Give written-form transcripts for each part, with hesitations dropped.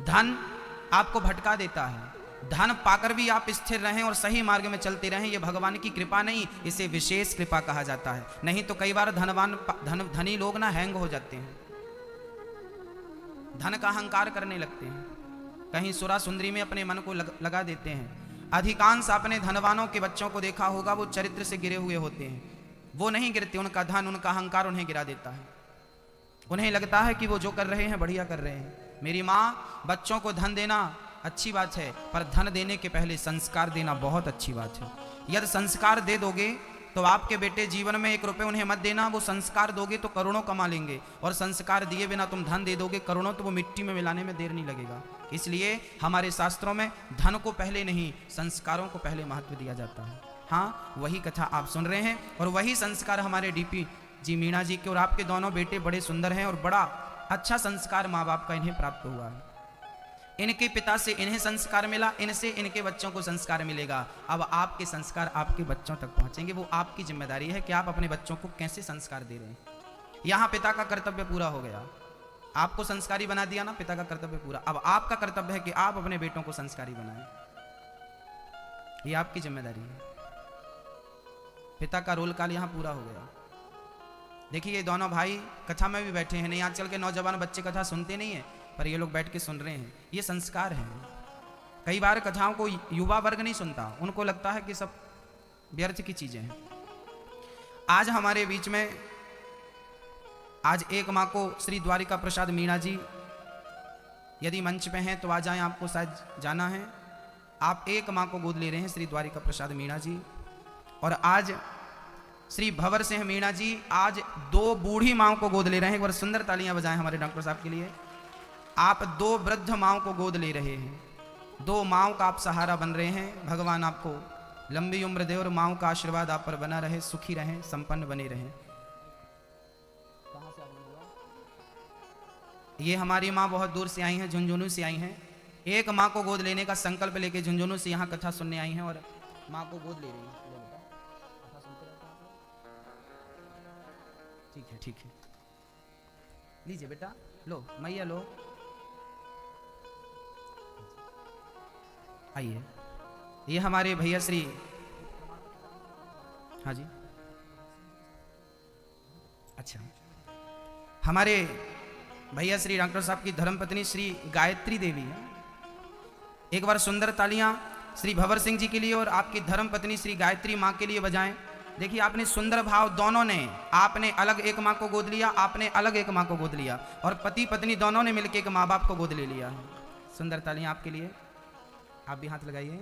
धन आपको भटका देता है। धन पाकर भी आप स्थिर रहें और सही मार्ग में चलते रहें, ये भगवान की कृपा नहीं, इसे विशेष कृपा कहा जाता है। नहीं तो कई बार धनी लोग ना हैंग हो जाते हैं, धन का अहंकार करने लगते हैं, कहीं सुरा सुंदरी में अपने मन को लगा देते हैं। अधिकांश आपने धनवानों के बच्चों को देखा होगा, वो चरित्र से गिरे हुए होते हैं, वो नहीं गिरते, उनका धन उनका अहंकार उन्हें गिरा देता है। उन्हें लगता है कि वो जो कर रहे हैं बढ़िया कर रहे हैं। मेरी माँ, बच्चों को धन देना अच्छी बात है, पर धन देने के पहले संस्कार देना बहुत अच्छी बात है। यदि संस्कार दे दोगे तो आपके बेटे जीवन में 1 रुपये उन्हें मत देना, वो संस्कार दोगे तो करोड़ों कमा लेंगे, और संस्कार दिए बिना तुम धन दे दोगे करोड़ों, तो वो मिट्टी में मिलाने में देर नहीं लगेगा। इसलिए हमारे शास्त्रों में धन को पहले नहीं, संस्कारों को पहले महत्व दिया जाता है। हाँ, वही कथा आप सुन रहे हैं और वही संस्कार हमारे डीपी जी मीणा जी के और आपके दोनों बेटे बड़े सुंदर हैं और बड़ा अच्छा संस्कार माँ बाप का इन्हें प्राप्त हुआ है। इनके पिता से इन्हें संस्कार मिला, इनसे इनके बच्चों को संस्कार मिलेगा। अब आपके संस्कार आपके बच्चों तक पहुंचेंगे, वो आपकी जिम्मेदारी है कि आप अपने बच्चों को कैसे संस्कार दे रहे हैं। यहाँ पिता का कर्तव्य पूरा हो गया, आपको संस्कारी बना दिया ना, पिता का कर्तव्य पूरा। अब आपका कर्तव्य है कि आप अपने बेटों को संस्कारी बनाएं, ये आपकी जिम्मेदारी है। पिता का रोल काल यहाँ पूरा हो गया। देखिए, ये दोनों भाई कथा में भी बैठे हैं, नहीं आजकल के नौजवान बच्चे कथा सुनते नहीं है, पर ये लोग बैठ के सुन रहे हैं, ये संस्कार है। कई बार कथाओं को युवा वर्ग नहीं सुनता, उनको लगता है कि सब व्यर्थ की चीजें हैं। आज हमारे बीच में आज एक माँ को श्री द्वारिका प्रसाद मीणा जी यदि मंच पे हैं तो आ जाएं, आपको शायद जाना है। आप एक माँ को गोद ले रहे हैं, श्री द्वारिका प्रसाद मीणा जी, और आज श्री भंवर सिंह मीणा जी आज 2 बूढ़ी माओं को गोद ले रहे हैं। एक बार सुंदर तालियां बजाएं हमारे डॉक्टर साहब के लिए। आप 2 वृद्ध माओं को गोद ले रहे हैं, 2 माओं का आप सहारा बन रहे हैं। भगवान आपको लंबी उम्र दे और माओं का आशीर्वाद आप पर बना रहे, सुखी रहें, संपन्न बने रहें। ये हमारी माँ बहुत दूर से आई हैं, झुंझुनू से आई हैं। एक माँ को गोद लेने का संकल्प लेके झुंझुनू से यहाँ कथा सुनने आई हैं और माँ को गोद ले रही हैं। ठीक है, ठीक है, लीजिए बेटा, लो मैया लो, आइए। ये हमारे भैया श्री, हाँ जी, अच्छा, हमारे भैया श्री डॉक्टर साहब की धर्मपत्नी श्री गायत्री देवी है। एक बार सुंदर तालियां श्री भंवर सिंह जी के लिए और आपकी धर्मपत्नी श्री गायत्री माँ के लिए बजाएं। देखिए, आपने सुंदर भाव, दोनों ने, आपने अलग एक माँ को गोद लिया, आपने अलग एक माँ को गोद लिया, और पति पत्नी दोनों ने मिलकर एक माँ बाप को गोद ले लिया। सुंदर तालियां आपके लिए, आप भी हाथ लगाइए।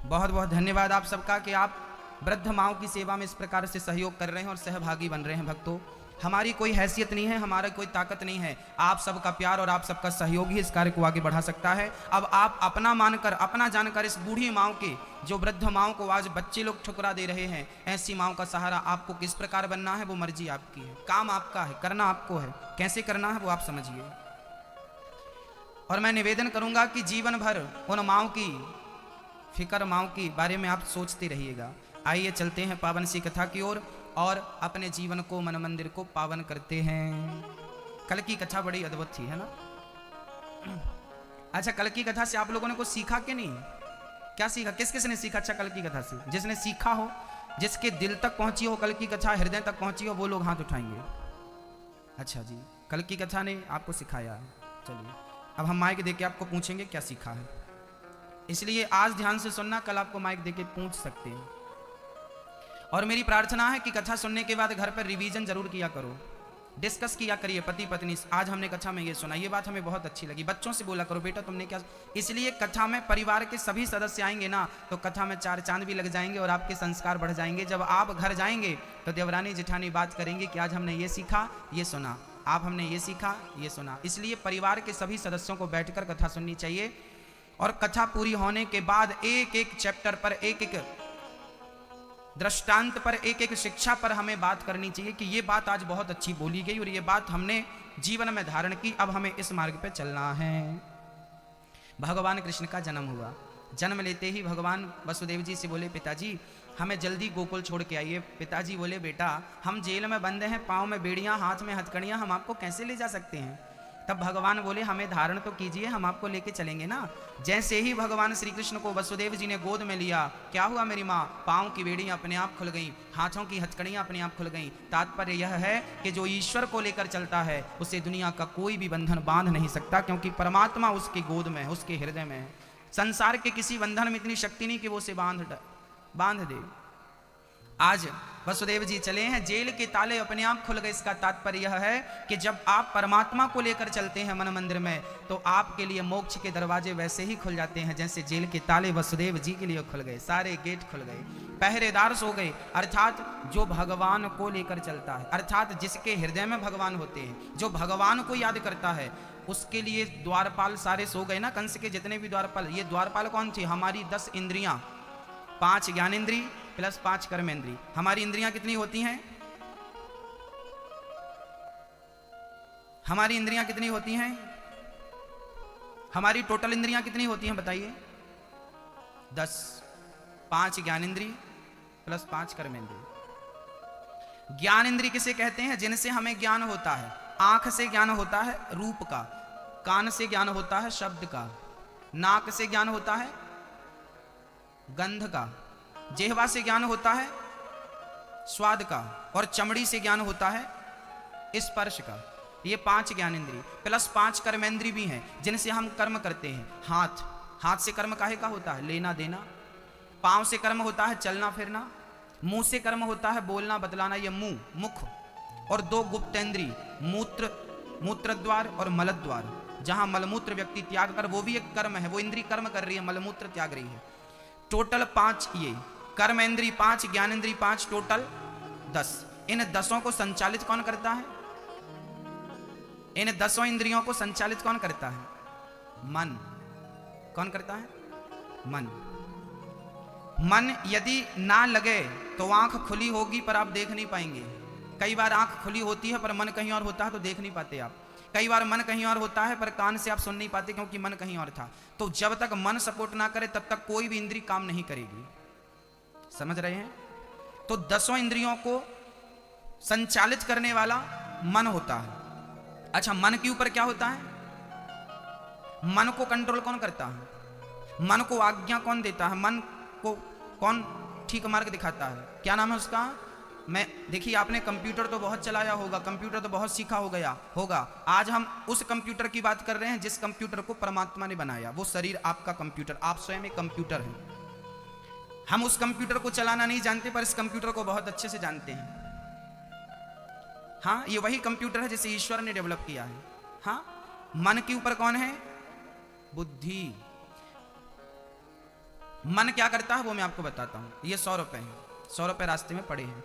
बहुत बहुत धन्यवाद आप सबका कि आप वृद्ध माओं की सेवा में इस प्रकार से सहयोग कर रहे हैं और सहभागी बन रहे हैं। भक्तों, हमारी कोई हैसियत नहीं है, हमारा कोई ताकत नहीं है, आप सबका प्यार और आप सबका सहयोग ही इस कार्य को आगे बढ़ा सकता है। अब आप अपना मानकर, अपना जानकर इस बूढ़ी माओं के, जो वृद्ध माओं को आज बच्चे लोग ठुकरा दे रहे हैं, ऐसी माओं का सहारा आपको किस प्रकार बनना है वो मर्जी आपकी है, काम आपका है, करना आपको है, कैसे करना है वो आप समझिए। और मैं निवेदन करूंगा कि जीवन भर उन माओं की फिक्र, माओं की बारे में आप सोचते रहिएगा। आइए चलते हैं पावन सी कथा की ओर और अपने जीवन को, मन मंदिर को पावन करते हैं। कल की कथा बड़ी अद्भुत थी, है ना? अच्छा, कल की कथा से आप लोगों ने कुछ सीखा कि नहीं? क्या सीखा? किस किस ने सीखा? अच्छा, कल की कथा से जिसने सीखा हो, जिसके दिल तक पहुंची हो कल की कथा, हृदय तक पहुंची हो, वो लोग हाथ उठाएंगे। अच्छा जी, कल की कथा ने आपको सिखाया। चलिए, अब हम माइक देके आपको पूछेंगे क्या सीखा है, इसलिए आज ध्यान से सुनना, कल आपको माइक देके पूछ सकते हैं। और मेरी प्रार्थना है कि कथा सुनने के बाद घर पर रिवीजन जरूर किया करो, डिस्कस किया करिए पति पत्नी। आज हमने कथा में ये सुना, ये बात हमें बहुत अच्छी लगी। बच्चों से बोला करो, बेटा तुमने क्या, इसलिए कथा में परिवार के सभी सदस्य आएंगे ना, तो कथा में 4 चांद भी लग जाएंगे और आपके संस्कार बढ़ जाएंगे। जब आप घर जाएंगे तो देवरानी जेठानी बात करेंगे कि आज हमने ये सीखा, ये सुना, आप हमने ये सीखा, ये सुना। इसलिए परिवार के सभी सदस्यों को बैठकर कथा सुननी चाहिए और कथा पूरी होने के बाद एक एक चैप्टर पर, एक एक दृष्टांत पर, एक एक शिक्षा पर हमें बात करनी चाहिए कि ये बात आज बहुत अच्छी बोली गई और ये बात हमने जीवन में धारण की, अब हमें इस मार्ग पे चलना है। भगवान कृष्ण का जन्म हुआ। जन्म लेते ही भगवान वसुदेव जी से बोले, पिताजी हमें जल्दी गोकुल छोड़ के आइए। पिताजी बोले बेटा हम जेल में बंद हैं, पाँव में बेड़ियाँ, हाथ में हथकड़ियाँ, हम आपको कैसे ले जा सकते हैं। तब भगवान बोले हमें धारण तो कीजिए, हम आपको लेके चलेंगे ना। जैसे ही भगवान श्री कृष्ण को वसुदेव जी ने गोद में लिया, क्या हुआ मेरी माँ, पाँव की बेड़ियाँ अपने आप खुल गईं, हाथों की हथकड़ियाँ अपने आप खुल गईं। तात्पर्य यह है कि जो ईश्वर को लेकर चलता है उसे दुनिया का कोई भी बंधन बांध नहीं सकता, क्योंकि परमात्मा उसके गोद में है, उसके हृदय में है। संसार के किसी बंधन में इतनी शक्ति नहीं कि वो उसे बांध दे। आज वसुदेव जी चले हैं, जेल के ताले अपने आप खुल गए। इसका तात्पर्य यह है कि जब आप परमात्मा को लेकर चलते हैं मन मंदिर में, तो आपके लिए मोक्ष के दरवाजे वैसे ही खुल जाते हैं जैसे जेल के ताले वसुदेव जी के लिए खुल गए। सारे गेट खुल गए, पहरेदार सो गए। अर्थात जो भगवान को लेकर चलता है, अर्थात जिसके हृदय में भगवान होते हैं, जो भगवान को याद करता है, उसके लिए द्वारपाल सारे सो गए ना। कंस के जितने भी द्वारपाल, ये द्वारपाल कौन थे, हमारी 10 इंद्रियां, 5 ज्ञानेंद्री प्लस 5 कर्मेंद्री। हमारी इंद्रियां कितनी होती हैं, हमारी इंद्रियां कितनी होती हैं, हमारी टोटल इंद्रियां कितनी होती हैं बताइए, 10। 5 ज्ञानेंद्री प्लस 5 कर्मेंद्री। ज्ञान इंद्री किसे कहते हैं, जिनसे हमें ज्ञान होता है। आंख से ज्ञान होता है रूप का, कान से ज्ञान होता है शब्द का, नाक से ज्ञान होता है गंध का, जिह्वा से ज्ञान होता है स्वाद का, और चमड़ी से ज्ञान होता है स्पर्श का। ये 5 ज्ञानेंद्री प्लस 5 कर्मेंद्री भी हैं, जिनसे हम कर्म करते हैं। हाथ से कर्म काहे का होता है, लेना देना। पांव से कर्म होता है चलना फिरना। मुंह से कर्म होता है बोलना बतलाना, ये मुख। और 2 गुप्तेंद्री, मूत्र द्वार और मल द्वार, जहां मलमूत्र व्यक्ति त्याग कर, वो भी एक कर्म है, वो इंद्री कर्म कर रही है, मलमूत्र त्याग रही है। टोटल 5 ये कर्मेंद्री 5, ज्ञानेंद्री 5, टोटल 10। इन 10 को संचालित कौन करता है, इन 10 इंद्रियों को संचालित कौन करता है, मन। कौन करता है, मन। मन यदि ना लगे तो आंख खुली होगी पर आप देख नहीं पाएंगे। कई बार आंख खुली होती है पर मन कहीं और होता है तो देख नहीं पाते आप। कई बार मन कहीं और होता है पर कान से आप सुन नहीं पाते क्योंकि मन कहीं और था। तो जब तक मन सपोर्ट ना करे तब तक कोई भी इंद्री काम नहीं करेगी। समझ रहे हैं। तो 10 इंद्रियों को संचालित करने वाला मन होता है। अच्छा, मन के ऊपर क्या होता है, मन को कंट्रोल कौन करता है, मन को आज्ञा कौन देता है, मन को कौन ठीक मार्ग दिखाता है, क्या नाम है उसका। मैं देखिए, आपने कंप्यूटर तो बहुत चलाया होगा, कंप्यूटर तो बहुत सीखा हो गया होगा। आज हम उस कंप्यूटर की बात कर रहे हैं जिस कंप्यूटर को परमात्मा ने बनाया। वो शरीर आपका कंप्यूटर, आप स्वयं एक कंप्यूटर हैं। हम उस कंप्यूटर को चलाना नहीं जानते पर इस कंप्यूटर को बहुत अच्छे से जानते हैं। हाँ, ये वही कंप्यूटर है जिसे ईश्वर ने डेवलप किया है। हाँ, मन के ऊपर कौन है, बुद्धि। मन क्या करता है वो मैं आपको बताता हूं। ये 100 रुपए हैं, 100 रुपए रास्ते में पड़े हैं।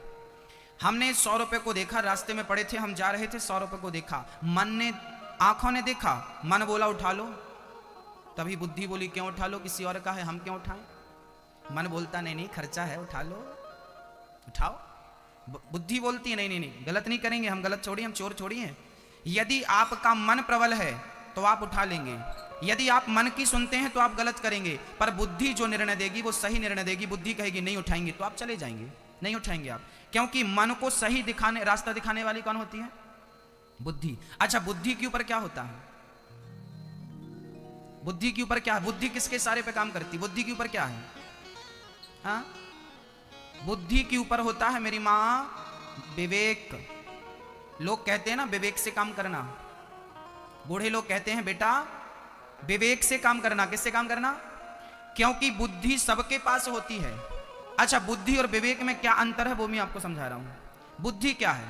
हमने 100 रुपए को देखा, रास्ते में पड़े थे, हम जा रहे थे, 100 रुपए को देखा। मन ने, आंखों ने देखा, मन बोला उठा लो, तभी बुद्धि बोली क्यों उठा लो, किसी और का है, हम क्यों उठाएं। मन बोलता नहीं नहीं खर्चा है, उठा लो, उठाओ। बुद्धि बोलती है नहीं नहीं नहीं गलत नहीं करेंगे, हम गलत छोड़िए, हम चोर छोड़िए। यदि आपका मन प्रबल है तो आप उठा लेंगे, यदि आप मन की सुनते हैं तो आप गलत करेंगे। पर बुद्धि जो निर्णय देगी वो सही निर्णय देगी। बुद्धि कहेगी नहीं उठाएंगे तो आप चले जाएंगे, नहीं उठाएंगे आप, क्योंकि मन को सही दिखाने, रास्ता दिखाने वाली कौन होती है, बुद्धि। अच्छा, बुद्धि के ऊपर क्या होता है, बुद्धि के ऊपर क्या है, बुद्धि किसके सारे पे काम करती है, बुद्धि के ऊपर क्या है। हाँ, बुद्धि के ऊपर होता है मेरी मां विवेक। लोग कहते हैं ना विवेक से काम करना, बूढ़े लोग कहते हैं बेटा विवेक से काम करना। किससे काम करना, क्योंकि बुद्धि सबके पास होती है। अच्छा, बुद्धि और विवेक में क्या अंतर है वो मैं आपको समझा रहा हूं। बुद्धि क्या है,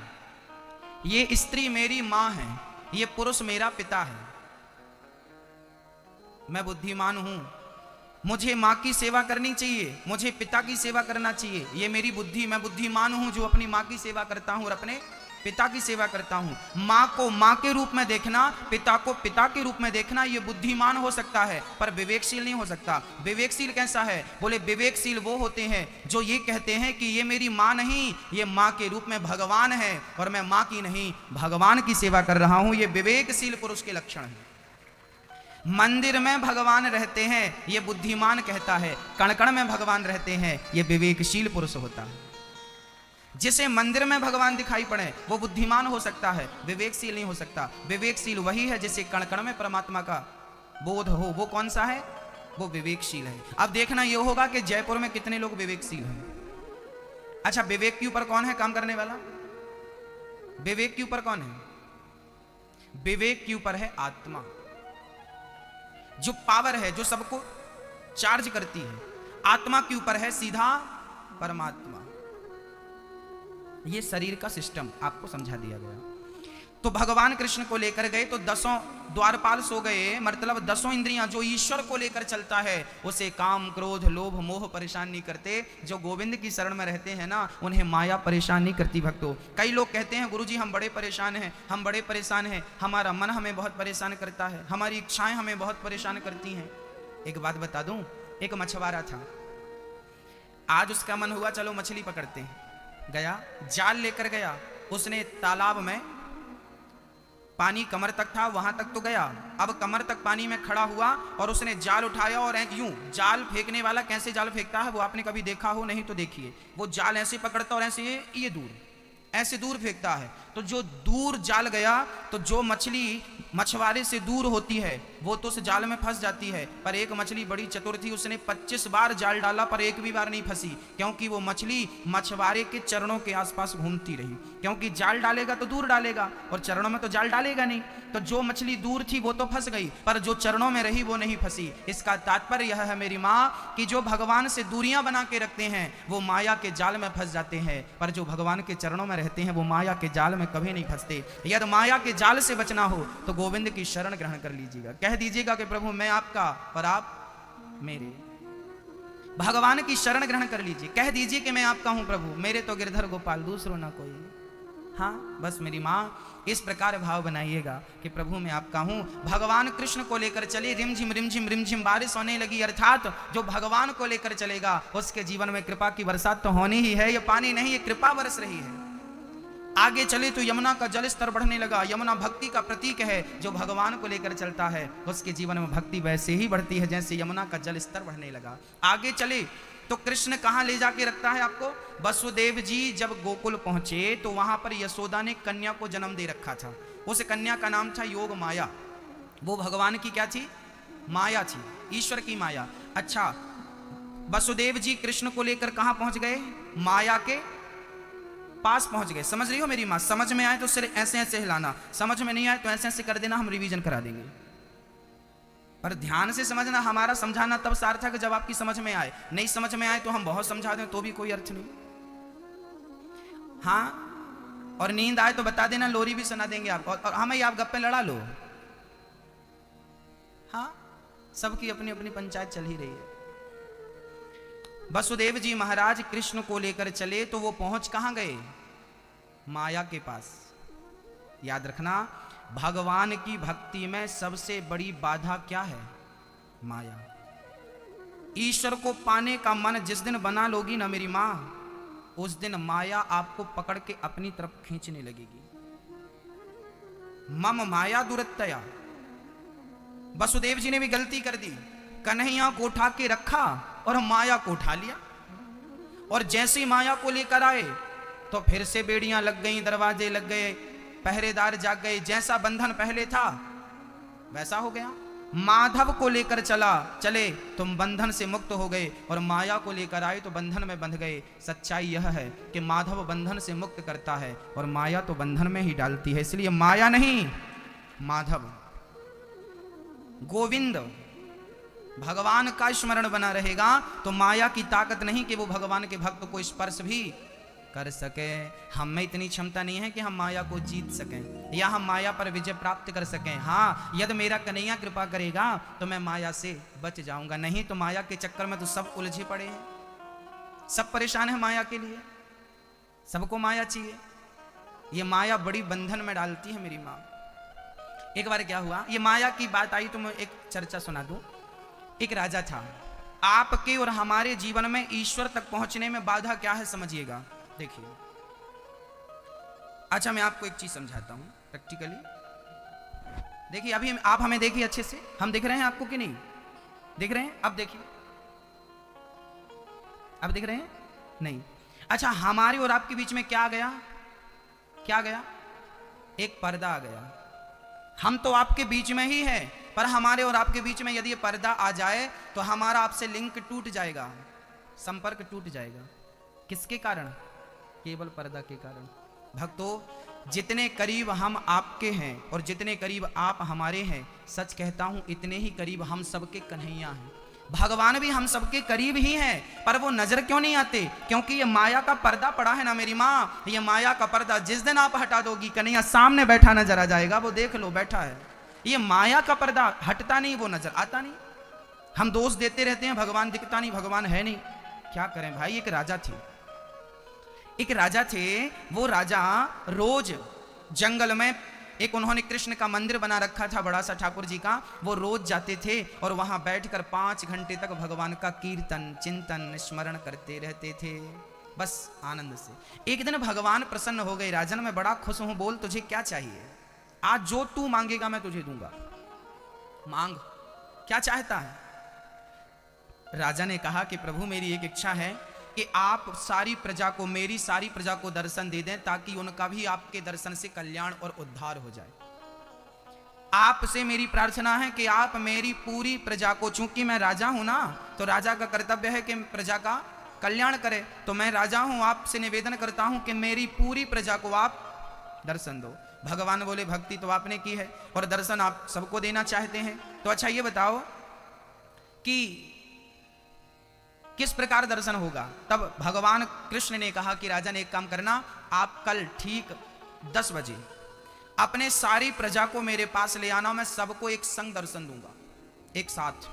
ये स्त्री मेरी मां है, ये पुरुष मेरा पिता है। मैं बुद्धिमान हूं, मुझे मां की सेवा करनी चाहिए, मुझे पिता की सेवा करना चाहिए, ये मेरी बुद्धि। मैं बुद्धिमान हूं जो अपनी मां की सेवा करता हूं और अपने पिता की सेवा करता हूं। मां को मां के रूप में देखना, पिता को पिता के रूप में देखना, ये बुद्धिमान हो सकता है पर विवेकशील नहीं हो सकता। विवेकशील कैसा है, बोले विवेकशील वो होते हैं जो ये कहते हैं कि ये मेरी मां नहीं, ये मां के रूप में भगवान है और मैं मां की नहीं भगवान की सेवा कर रहा हूं। ये विवेकशील पुरुष के लक्षण है। मंदिर में भगवान रहते हैं ये बुद्धिमान कहता है, कण कण में भगवान रहते हैं ये विवेकशील पुरुष होता है। जिसे मंदिर में भगवान दिखाई पड़े वो बुद्धिमान हो सकता है, विवेकशील नहीं हो सकता। विवेकशील वही है जिसे कण कण में परमात्मा का बोध हो, वो कौन सा है? वो विवेकशील है। अब देखना ये होगा कि जयपुर में कितने लोग विवेकशील हैं। अच्छा, विवेक के ऊपर कौन है काम करने वाला? विवेक के ऊपर कौन है? विवेक के ऊपर है आत्मा, जो पावर है, जो सबको चार्ज करती है। आत्मा के ऊपर है सीधा परमात्मा। ये शरीर का सिस्टम आपको समझा दिया गया। तो भगवान कृष्ण को लेकर गए तो 10 द्वारपाल सो गए, मतलब 10 इंद्रियां जो ईश्वर को लेकर चलता है उसे काम क्रोध लोभ मोह परेशान नहीं करते। जो गोविंद की शरण में रहते हैं ना, उन्हें माया परेशान नहीं करती। भक्तों, कई लोग कहते हैं गुरुजी हम बड़े परेशान हैं, हम बड़े परेशान हैं, हमारा मन हमें बहुत परेशान करता है, हमारी इच्छाएं हमें बहुत परेशान करती हैं। एक बात बता दूं, एक मछुआरा था, आज उसका मन हुआ चलो मछली पकड़ते हैं। गया, जाल लेकर गया, उसने तालाब में, पानी कमर तक था, वहां तक तो गया। अब कमर तक पानी में खड़ा हुआ और उसने जाल उठाया और यूं, जाल फेंकने वाला कैसे जाल फेंकता है वो आपने कभी देखा हो, नहीं तो देखिए, वो जाल ऐसे पकड़ता और ऐसे ये दूर, ऐसे दूर फेंकता है। तो जो दूर जाल गया तो जो मछली मछुआरे से दूर होती है वो तो उस जाल में फंस जाती है। पर एक मछली बड़ी चतुर थी, उसने 25 बार जाल डाला पर एक भी बार नहीं फंसी, क्योंकि वो मछली मछुआरे के चरणों के आसपास घूमती रही। क्योंकि जाल डालेगा तो दूर डालेगा और चरणों में तो जाल डालेगा नहीं। तो जो मछली दूर थी वो तो फंस गई, पर जो चरणों में रही वो नहीं फंसी। इसका तात्पर्य यह है मेरी माँ कि जो भगवान से दूरियां बना के रखते हैं वो माया के जाल में फंस जाते हैं, पर जो भगवान के चरणों में रहते हैं वो माया के जाल में कभी नहीं फंसते। यदि माया के जाल से बचना हो तो गोविंद की शरण ग्रहण कर लीजिएगा। कह दीजिएगा कि प्रभु मैं आपका पर आप मेरे। भगवान की शरण ग्रहण कर लीजिए। कह दीजिए कि मैं आपका हूं प्रभु, मेरे तो गिरधर गोपाल दूसरो ना कोई। हाँ, बस मेरी माँ इस प्रकार भाव बनाइएगा कि प्रभु मैं आपका हूं। भगवान कृष्ण को लेकर चले, रिमझिम रिमझिम रिमझिम बारिश होने लगी। अर्थात जो भगवान को लेकर चलेगा उसके जीवन में कृपा की बरसात तो होनी ही है। ये पानी नहीं, ये कृपा बरस रही है। आगे चले तो यमुना का जल स्तर बढ़ने लगा। यमुना भक्ति का प्रतीक है। जो भगवान को लेकर चलता है उसके जीवन में भक्ति वैसे ही बढ़ती है जैसे यमुना का जल स्तर बढ़ने लगा। आगे चले तो कृष्ण कहां ले जाके रखता है आपको? वसुदेव जी जब गोकुल पहुंचे तो वहां पर यशोदा ने कन्या को जन्म दे रखा था। उस कन्या का नाम था योग माया। वो भगवान की क्या थी? माया थी, ईश्वर की माया। अच्छा, वसुदेव जी कृष्ण को लेकर कहां पहुंच गए? माया के पास पहुंच गए। समझ रही हो मेरी मां? समझ में आए तो सिर्फ ऐसे ऐसे हिलाना, समझ में नहीं आए तो ऐसे ऐसे कर देना, हम रिवीजन करा देंगे। पर ध्यान से समझना, हमारा समझाना तब सार्थक जब आपकी समझ में आए। नहीं समझ में आए तो हम बहुत समझा दें तो भी कोई अर्थ नहीं। हाँ, और नींद आए तो बता देना, लोरी भी सुना देंगे आपको और हमें आप गप्पे लड़ा लो। हाँ, सबकी अपनी अपनी पंचायत चल ही रही है। वसुदेव जी महाराज कृष्ण को लेकर चले तो वो पहुंच कहां गए? माया के पास। याद रखना, भगवान की भक्ति में सबसे बड़ी बाधा क्या है? माया। ईश्वर को पाने का मन जिस दिन बना लोगी ना मेरी मां, उस दिन माया आपको पकड़ के अपनी तरफ खींचने लगेगी। मम माया दुरत्तया। वसुदेव जी ने भी गलती कर दी। कन्हैया को उठा के रखा और माया को उठा लिया, और जैसे माया को लेकर आए तो फिर से बेड़ियां लग गई, दरवाजे लग गए, पहरेदार जाग गए। जैसा बंधन पहले था वैसा हो गया। माधव को लेकर चले तुम बंधन से मुक्त हो गए, और माया को लेकर आए तो बंधन में बंध गए। सच्चाई यह है कि माधव बंधन से मुक्त करता है और माया तो बंधन में ही डालती है। इसलिए माया नहीं, माधव गोविंद भगवान का स्मरण बना रहेगा तो माया की ताकत नहीं कि वो भगवान के भक्त को स्पर्श भी कर सके। हम में इतनी क्षमता नहीं है कि हम माया को जीत सकें या हम माया पर विजय प्राप्त कर सकें। हाँ, यदि मेरा कन्हैया कृपा करेगा तो मैं माया से बच जाऊंगा, नहीं तो माया के चक्कर में तो सब उलझे पड़े हैं, सब परेशान है माया के लिए, सबको माया चाहिए। ये माया बड़ी बंधन में डालती है मेरी माँ। एक बार क्या हुआ, ये माया की बात आई तो मैं एक चर्चा सुना दूं। एक राजा था। आपके और हमारे जीवन में ईश्वर तक पहुंचने में बाधा क्या है समझिएगा। देखिए, अच्छा मैं आपको एक चीज समझाता हूं प्रैक्टिकली। देखिए अभी आप हमें देखिए अच्छे से, हम दिख रहे हैं आपको कि नहीं दिख रहे हैं? अब देखिए, अब दिख रहे हैं? नहीं। अच्छा, हमारे और आपके बीच में क्या आ गया? क्या गया? एक पर्दा आ गया। हम तो आपके बीच में ही है, पर हमारे और आपके बीच में यदि ये पर्दा आ जाए तो हमारा आपसे लिंक टूट जाएगा, संपर्क टूट जाएगा। किसके कारण? केवल पर्दा के कारण। भक्तों, जितने करीब हम आपके हैं और जितने करीब आप हमारे हैं, सच कहता हूं इतने ही करीब हम सबके कन्हैया हैं। भगवान भी हम सबके करीब ही हैं, पर वो नजर क्यों नहीं आते? क्योंकि ये माया का पर्दा पड़ा है ना मेरी माँ, ये माया का पर्दा जिस दिन आप हटा दोगी, कन्हैया सामने बैठा नजर आ जाएगा, वो देख लो बैठा है। ये माया का पर्दा हटता नहीं, वो नजर आता नहीं। हम दोष देते रहते हैं, भगवान दिखता नहीं, भगवान है नहीं। क्या करें भाई? एक राजा थे, एक राजा थे। वो राजा रोज जंगल में एक उन्होंने कृष्ण का मंदिर बना रखा था, बड़ा सा ठाकुर जी का। वो रोज जाते थे और वहां बैठकर 5 घंटे तक भगवान का कीर्तन, चिंतन, स्मरण करते रहते थे, बस आनंद से। एक दिन भगवान प्रसन्न हो गए, राजन मैं बड़ा खुश हूं, बोल तुझे क्या चाहिए? आज जो तू मांगेगा मैं तुझे दूंगा, मांग। क्या चाहता है? राजा ने कहा कि प्रभु मेरी एक इच्छा है कि आप सारी प्रजा को, मेरी सारी प्रजा को दर्शन दे दें, ताकि उनका भी आपके दर्शन से कल्याण और उद्धार हो जाए। आपसे मेरी प्रार्थना है कि आप मेरी पूरी प्रजा को, चूंकि मैं राजा हूं ना, तो राजा का कर्तव्य है कि प्रजा का कल्याण करे, तो मैं राजा हूं, आपसे निवेदन करता हूं कि मेरी पूरी प्रजा को आप दर्शन दो। भगवान बोले भक्ति तो आपने की है और दर्शन आप सबको देना चाहते हैं, तो अच्छा ये बताओ कि किस प्रकार दर्शन होगा? तब भगवान कृष्ण ने कहा कि राजन एक काम करना, आप कल ठीक 10 बजे अपने सारी प्रजा को मेरे पास ले आना, मैं सबको एक संग दर्शन दूंगा, एक साथ।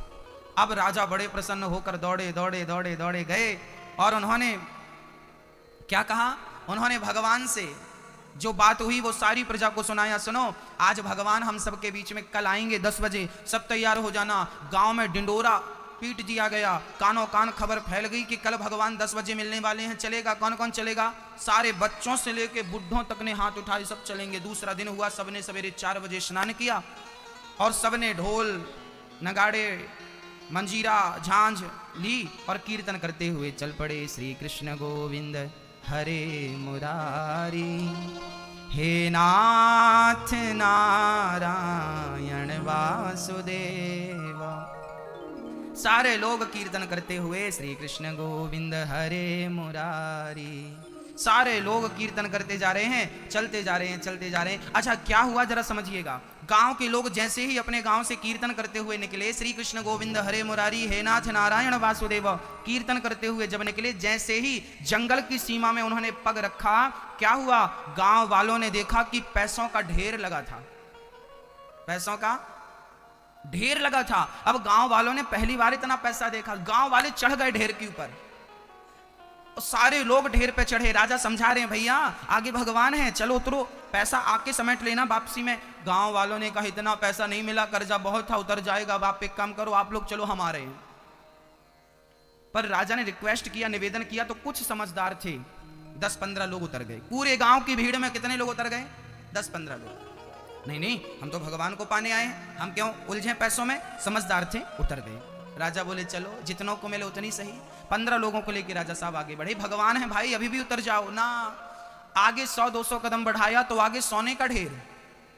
अब राजा बड़े प्रसन्न होकर दौड़े दौड़े दौड़े दौड़े गए और उन्होंने क्या कहा? उन्होंने भगवान से जो बात हुई वो सारी प्रजा को सुनाया। सुनो, आज भगवान हम सबके बीच में कल आएंगे 10 बजे, सब तैयार हो जाना। गांव में डिंडोरा पीट दिया गया, कानों कान खबर फैल गई कि कल भगवान 10 बजे मिलने वाले हैं। चलेगा? कौन कौन चलेगा? सारे बच्चों से लेके बुढ़ों तक ने हाथ उठाए, सब चलेंगे। दूसरा दिन हुआ, सबने सवेरे 4 बजे स्नान किया और सबने ढोल नगाड़े मंजीरा झांझ ली और कीर्तन करते हुए चल पड़े। श्री कृष्ण गोविंद हरे मुरारी, हे नाथ नारायण वासुदेव। सारे लोग कीर्तन करते हुए श्री कृष्ण गोविंद हरे मुरारी, सारे लोग कीर्तन करते जा रहे हैं, चलते जा रहे हैं, चलते जा रहे हैं। अच्छा क्या हुआ जरा समझिएगा। गांव के लोग जैसे ही अपने गांव से कीर्तन करते हुए निकले, श्री कृष्ण गोविंद हरे मुरारी, हे नाथ नारायण वासुदेव कीर्तन करते हुए जब निकले, जैसे ही जंगल की सीमा में उन्होंने पग रखा, क्या हुआ? गांव वालों ने देखा कि पैसों का ढेर लगा था, पैसों का ढेर लगा था। अब गांव वालों ने पहली बार इतना पैसा देखा, गांव वाले चढ़ गए ढेर के ऊपर, सारे लोग ढेर पे चढ़े। राजा समझा रहे हैं भैया आगे भगवान है, चलो उतरो, पैसा आके समेट लेना वापसी में। गांव वालों ने कहा इतना पैसा नहीं मिला, कर्जा बहुत था, उतर जाएगा, अब आप एक काम करो, आप लोग चलो हम आ रहे हैं। पर राजा ने रिक्वेस्ट किया, निवेदन किया, तो कुछ समझदार थे, 10-15 लोग उतर गए। पूरे गांव की भीड़ में कितने लोग उतर गए? 10-15 लोग। नहीं नहीं, हम तो भगवान को पाने आए हैं, हम क्यों उलझे पैसों में? समझदार थे, उतर गए। राजा बोले चलो जितनों को मिले उतनी सही। 15 लोगों को लेकर राजा साहब आगे बढ़े। भगवान है भाई, अभी भी उतर जाओ ना। आगे 100-200 कदम बढ़ाया तो आगे सोने का ढेर,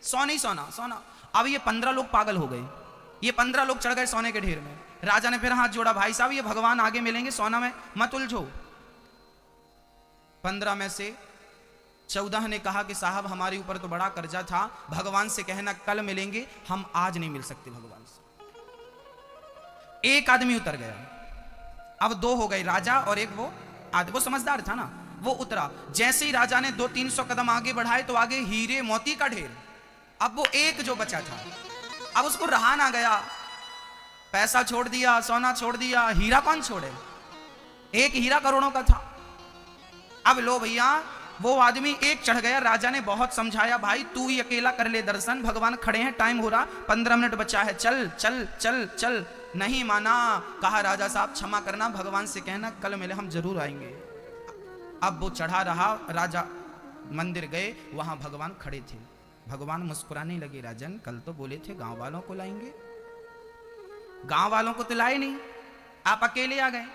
सोना ही सोना, सोना। अब ये 15 लोग पागल हो गए, ये 15 लोग चढ़ गए सोने के ढेर में। राजा ने फिर हाथ जोड़ा, भाई साहब ये भगवान आगे मिलेंगे, सोना में मत उलझो। 15 में से 14 ने कहा कि साहब हमारे ऊपर तो बड़ा कर्जा था, भगवान से कहना कल मिलेंगे, हम आज नहीं मिल सकते भगवान से। एक आदमी उतर गया, अब 2 हो गए, राजा और एक वो आदमी, वो समझदार था ना, वो उतरा। जैसे ही राजा ने 200-300 कदम आगे बढ़ाए तो आगे हीरे मोती का ढेर। अब वो एक जो बचा था, अब उसको रहा ना गया, पैसा छोड़ दिया, सोना छोड़ दिया, हीरा कौन छोड़े? एक हीरा करोड़ों का था। अब लो भैया, वो आदमी एक चढ़ गया। राजा ने बहुत समझाया, भाई तू ही अकेला कर ले दर्शन, भगवान खड़े हैं, टाइम हो रहा, 15 मिनट बचा है, चल चल चल चल। नहीं माना, कहा राजा साहब क्षमा करना, भगवान से कहना कल मिले, हम जरूर आएंगे। अब वो चढ़ा रहा, राजा मंदिर गए, वहां भगवान खड़े थे। भगवान मुस्कुराने लगे, राजन कल तो बोले थे गांव वालों को लाएंगे, गांव वालों को तो लाए नहीं, आप अकेले आ गए।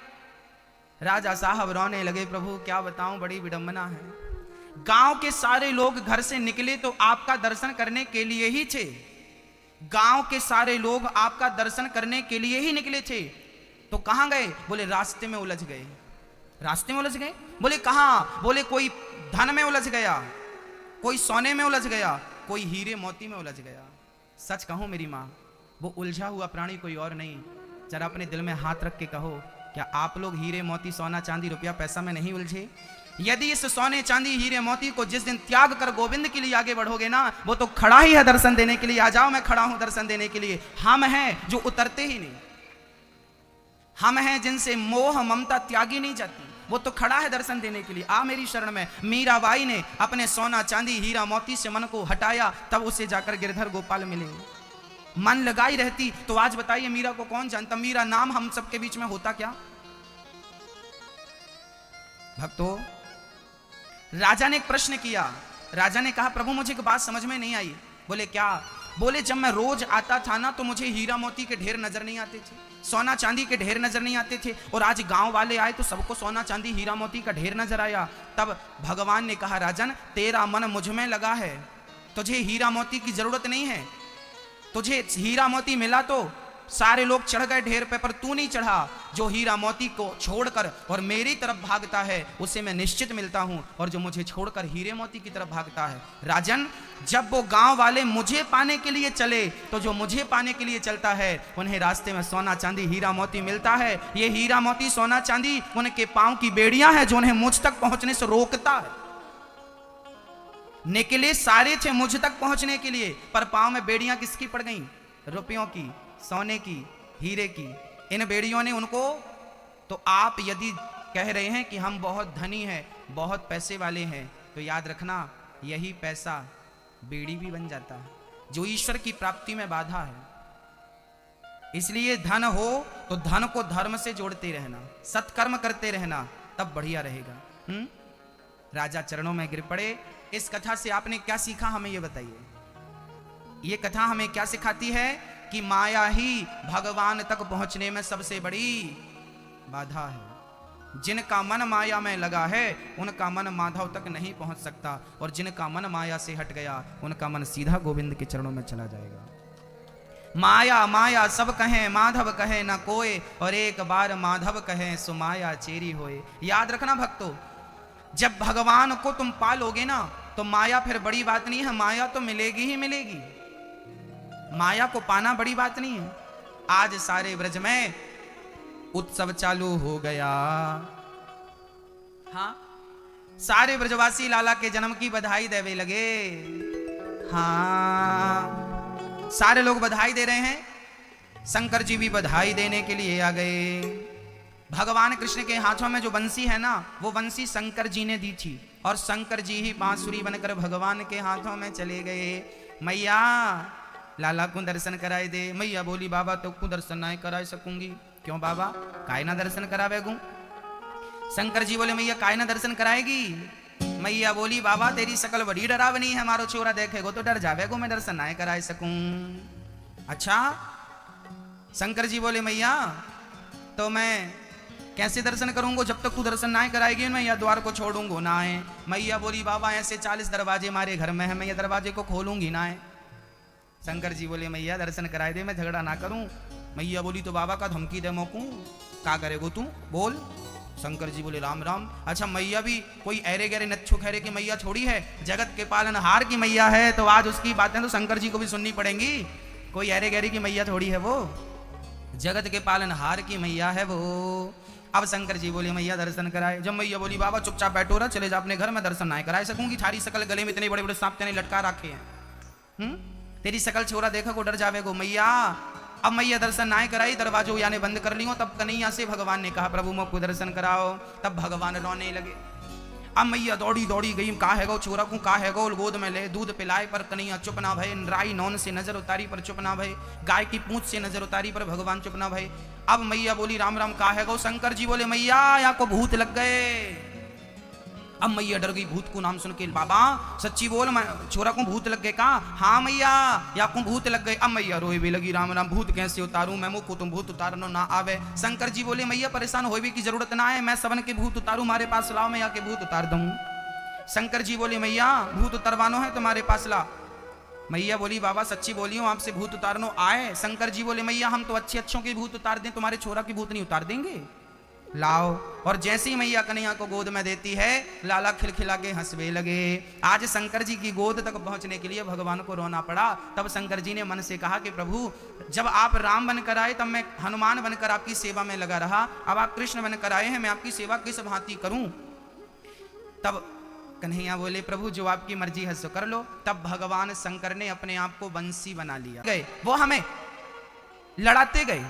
राजा साहब रोने लगे, प्रभु क्या बताऊं, बड़ी विडंबना है। गांव के सारे लोग घर से निकले तो आपका दर्शन करने के लिए ही थे, गांव के सारे लोग आपका दर्शन करने के लिए ही निकले थे, तो कहां गए? बोले रास्ते में उलझ गए। रास्ते में उलझ गए? बोले कहां? बोले कोई धन में उलझ गया, कोई सोने में उलझ गया, कोई हीरे मोती में उलझ गया। सच कहूं मेरी मां, वो उलझा हुआ प्राणी कोई और नहीं। जरा अपने दिल में हाथ रख के कहो, क्या आप लोग हीरे मोती सोना चांदी रुपया पैसा में नहीं उलझे? यदि इस सोने चांदी हीरे मोती को जिस दिन त्याग कर गोविंद के लिए आगे बढ़ोगे ना, वो तो खड़ा ही है दर्शन देने के लिए। आ जाओ, मैं खड़ा हूं दर्शन देने के लिए। हम हैं जो उतरते ही नहीं, हम हैं जिनसे मोह ममता त्यागी नहीं जाती, वो तो खड़ा है दर्शन देने के लिए। आ मेरी शरण में। मीराबाई ने अपने सोना चांदी हीरा मोती से मन को हटाया, तब उसे जाकर गिरधर गोपाल मिले। मन लगाई रहती तो आज बताइए मीरा को कौन जानता, मीरा नाम हम सबके बीच में होता क्या? भक्तों, राजा ने एक प्रश्न किया। राजा ने कहा, प्रभु मुझे एक बात समझ में नहीं आई। बोले क्या? बोले जब मैं रोज आता था ना, तो मुझे हीरा मोती के ढेर नजर नहीं आते थे, सोना चांदी के ढेर नजर नहीं आते थे, और आज गांव वाले आए तो सबको सोना चांदी हीरा मोती का ढेर नजर आया। तब भगवान ने कहा, राजन तेरा मन मुझ में लगा है, तुझे हीरा मोती की जरूरत नहीं है। तुझे हीरा मोती मिला तो सारे लोग चढ़ गए ढेर पे, पर तू नहीं चढ़ा। जो हीरा मोती को छोड़कर और मेरी तरफ भागता है, उसे मैं निश्चित मिलता हूं, और जो मुझे छोड़कर हीरे मोती की तरफ भागता है, राजन जब वो गांव वाले मुझे पाने के लिए चले, तो जो मुझे पाने के लिए चलता है उन्हें रास्ते में सोना चांदी हीरा मोती मिलता है। ये हीरा मोती सोना चांदी उनके पांव की बेड़ियां हैं, जो उन्हें मुझ तक पहुंचने से रोकता है। निकले सारे थे मुझ तक पहुंचने के लिए, पर पांव में बेड़ियां किसकी पड़ गईं? रुपयों की, सोने की, हीरे की। इन बेड़ियों ने उनको, तो आप यदि कह रहे हैं कि हम बहुत धनी हैं, बहुत पैसे वाले हैं, तो याद रखना यही पैसा बेड़ी भी बन जाता है, जो ईश्वर की प्राप्ति में बाधा है। इसलिए धन हो तो धन को धर्म से जोड़ते रहना, सत्कर्म करते रहना, तब बढ़िया रहेगा। राजा चरणों में गिर पड़े। इस कथा से आपने क्या सीखा, हमें ये बताइए। ये कथा हमें क्या सिखाती है? कि माया ही भगवान तक पहुंचने में सबसे बड़ी बाधा है। जिनका मन माया में लगा है, उनका मन माधव तक नहीं पहुंच सकता, और जिनका मन माया से हट गया, उनका मन सीधा गोविंद के चरणों में चला जाएगा। माया माया सब कहें, माधव कहे न कोय, और एक बार माधव कहे सो माया चेरी होए। याद रखना भक्तों, जब भगवान को तुम पालोगे ना, तो माया फिर बड़ी बात नहीं है, माया तो मिलेगी ही मिलेगी। माया को पाना बड़ी बात नहीं है। आज सारे ब्रज में उत्सव चालू हो गया। हाँ, सारे ब्रजवासी लाला के जन्म की बधाई देवे लगे। हाँ, सारे लोग बधाई दे रहे हैं, शंकर जी भी बधाई देने के लिए आ गए। भगवान कृष्ण के हाथों में जो बंसी है ना, वो बंसी शंकर जी ने दी थी, और शंकर जी ही बांसुरी बनकर भगवान के हाथों में चले गए। मैया लाला को दर्शन कराए दे। मैया बोली, बाबा तो को दर्शन ना कराए सकूंगी। क्यों बाबा, काय ना दर्शन करावेगू? शंकर जी बोले, मैया काय ना दर्शन कराएगी? मैया बोली, बाबा तेरी शकल बड़ी डरावनी है, हमारो छोरा देखेगो तो डर जावेगो, मैं दर्शन ना कराए सकूं। अच्छा, शंकर जी बोले, मैया तो मैं कैसे दर्शन करूंगा, जब तक तू दर्शन ना कराएगी मैं या द्वार को छोड़ूंगा ना है। मैया बोली, बाबा ऐसे 40 दरवाजे हमारे घर में है, मैं ये दरवाजे को खोलूंगी ना है। शंकर जी बोले, मैया दर्शन कराए दे, मैं झगड़ा ना करूं। मैया बोली, तो बाबा का धमकी दे मोकू, क्या करेगो तू बोल। शंकर जी बोले, राम राम। अच्छा, मैया भी कोई ऐरे गहरे नच्छू खैरे की मैया छोड़ी है, जगत के पालनहार की मैया है, तो आज उसकी बातें तो शंकर जी को भी सुननी पड़ेंगी। कोई ऐरे गहरे की मैया थोड़ी है वो, जगत के पालनहार की मैया है वो। अब शंकर जी बोले, मैया दर्शन कराए। जब मैया बोली, बाबा चुपचाप बैठो रहा, चले जा अपने घर में, दर्शन ना कराए सकूंगी। थारी सकल गले में इतने बड़े बड़े सांप तेने लटका रखे हैं, तेरी सकल छोरा देखा को डर जावेगो। मैया, अब मैया दर्शन ना कराई, दरवाजो याने बंद कर लियो। तब कन्हैया से भगवान ने कहा, प्रभु मोको दर्शन कराओ। तब भगवान रोने लगे। अब मैया दौड़ी दौड़ी गई, का है गो छोरा को, का है गो, गोद में ले दूध पिलाए, पर कन्हैया चुप ना भय। राई नौन से नजर उतारी, पर चुप ना भय। गाय की पूंछ से नजर उतारी, पर भगवान चुप ना भय। अब मैया बोली, राम राम, का है गो। शंकर जी बोले, मैया यहाँ को भूत लग गए। अब मैया डर गई भूत को नाम सुन के, बाबा सच्ची बोल छोरा को भूत लग गए का? हाँ मैया या को भूत लग गए। अब मैया रोए भी लगी, राम राम भूत कैसे उतारूं मैं, मुझको तुम भूत उतारनो ना आवे। शंकर जी बोले मैया परेशान होए भी की जरूरत ना है, मैं सबन के भूत उतारूं, हमारे पास लाओ मैं आके भूत उतार दूं। शंकर जी बोले मैया भूत उतरवानो है तुम्हारे पास ला। मैया बोली बाबा सच्ची बोली हूं आपसे भूत उतारनो आए। शंकर जी बोले मैया हम तो अच्छे अच्छों के भूत उतार दें, तुम्हारे छोरा की भूत नहीं उतार देंगे, लाओ। और जैसे ही मैया कन्हैया को गोद में देती है, लाला खिलखिला के हंसवे लगे। आज शंकर जी की गोद तक पहुंचने के लिए भगवान को रोना पड़ा। तब शंकर जी ने मन से कहा कि प्रभु जब आप राम बनकर आए तब मैं हनुमान बनकर आपकी सेवा में लगा रहा, अब आप कृष्ण बनकर आए हैं, मैं आपकी सेवा किस भांति करूं। तब कन्हैया बोले प्रभु जो आपकी मर्जी है सो कर लो। तब भगवान शंकर ने अपने आप को बंसी बना लिया, गए वो हमें लड़ाते गए,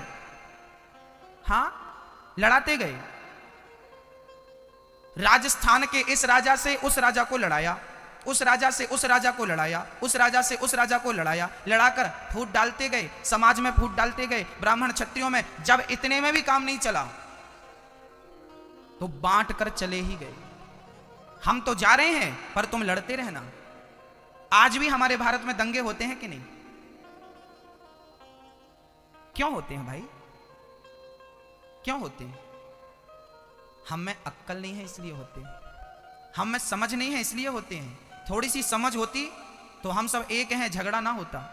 हाँ लड़ाते गए। राजस्थान के इस राजा से उस राजा को लड़ाया, उस राजा से उस राजा को लड़ाया, उस राजा से उस राजा को लड़ाया, लड़ाकर फूट डालते गए, समाज में फूट डालते गए, ब्राह्मण क्षत्रियों में। जब इतने में भी काम नहीं चला तो बांट कर चले ही गए। हम तो जा रहे हैं पर तुम लड़ते रहना। आज भी हमारे भारत में दंगे होते हैं कि नहीं? क्यों होते हैं भाई, क्यों होते हैं? हम में अक्ल नहीं है इसलिए होते हैं, हम में समझ नहीं है इसलिए होते हैं। थोड़ी सी समझ होती तो हम सब एक हैं, झगड़ा ना होता।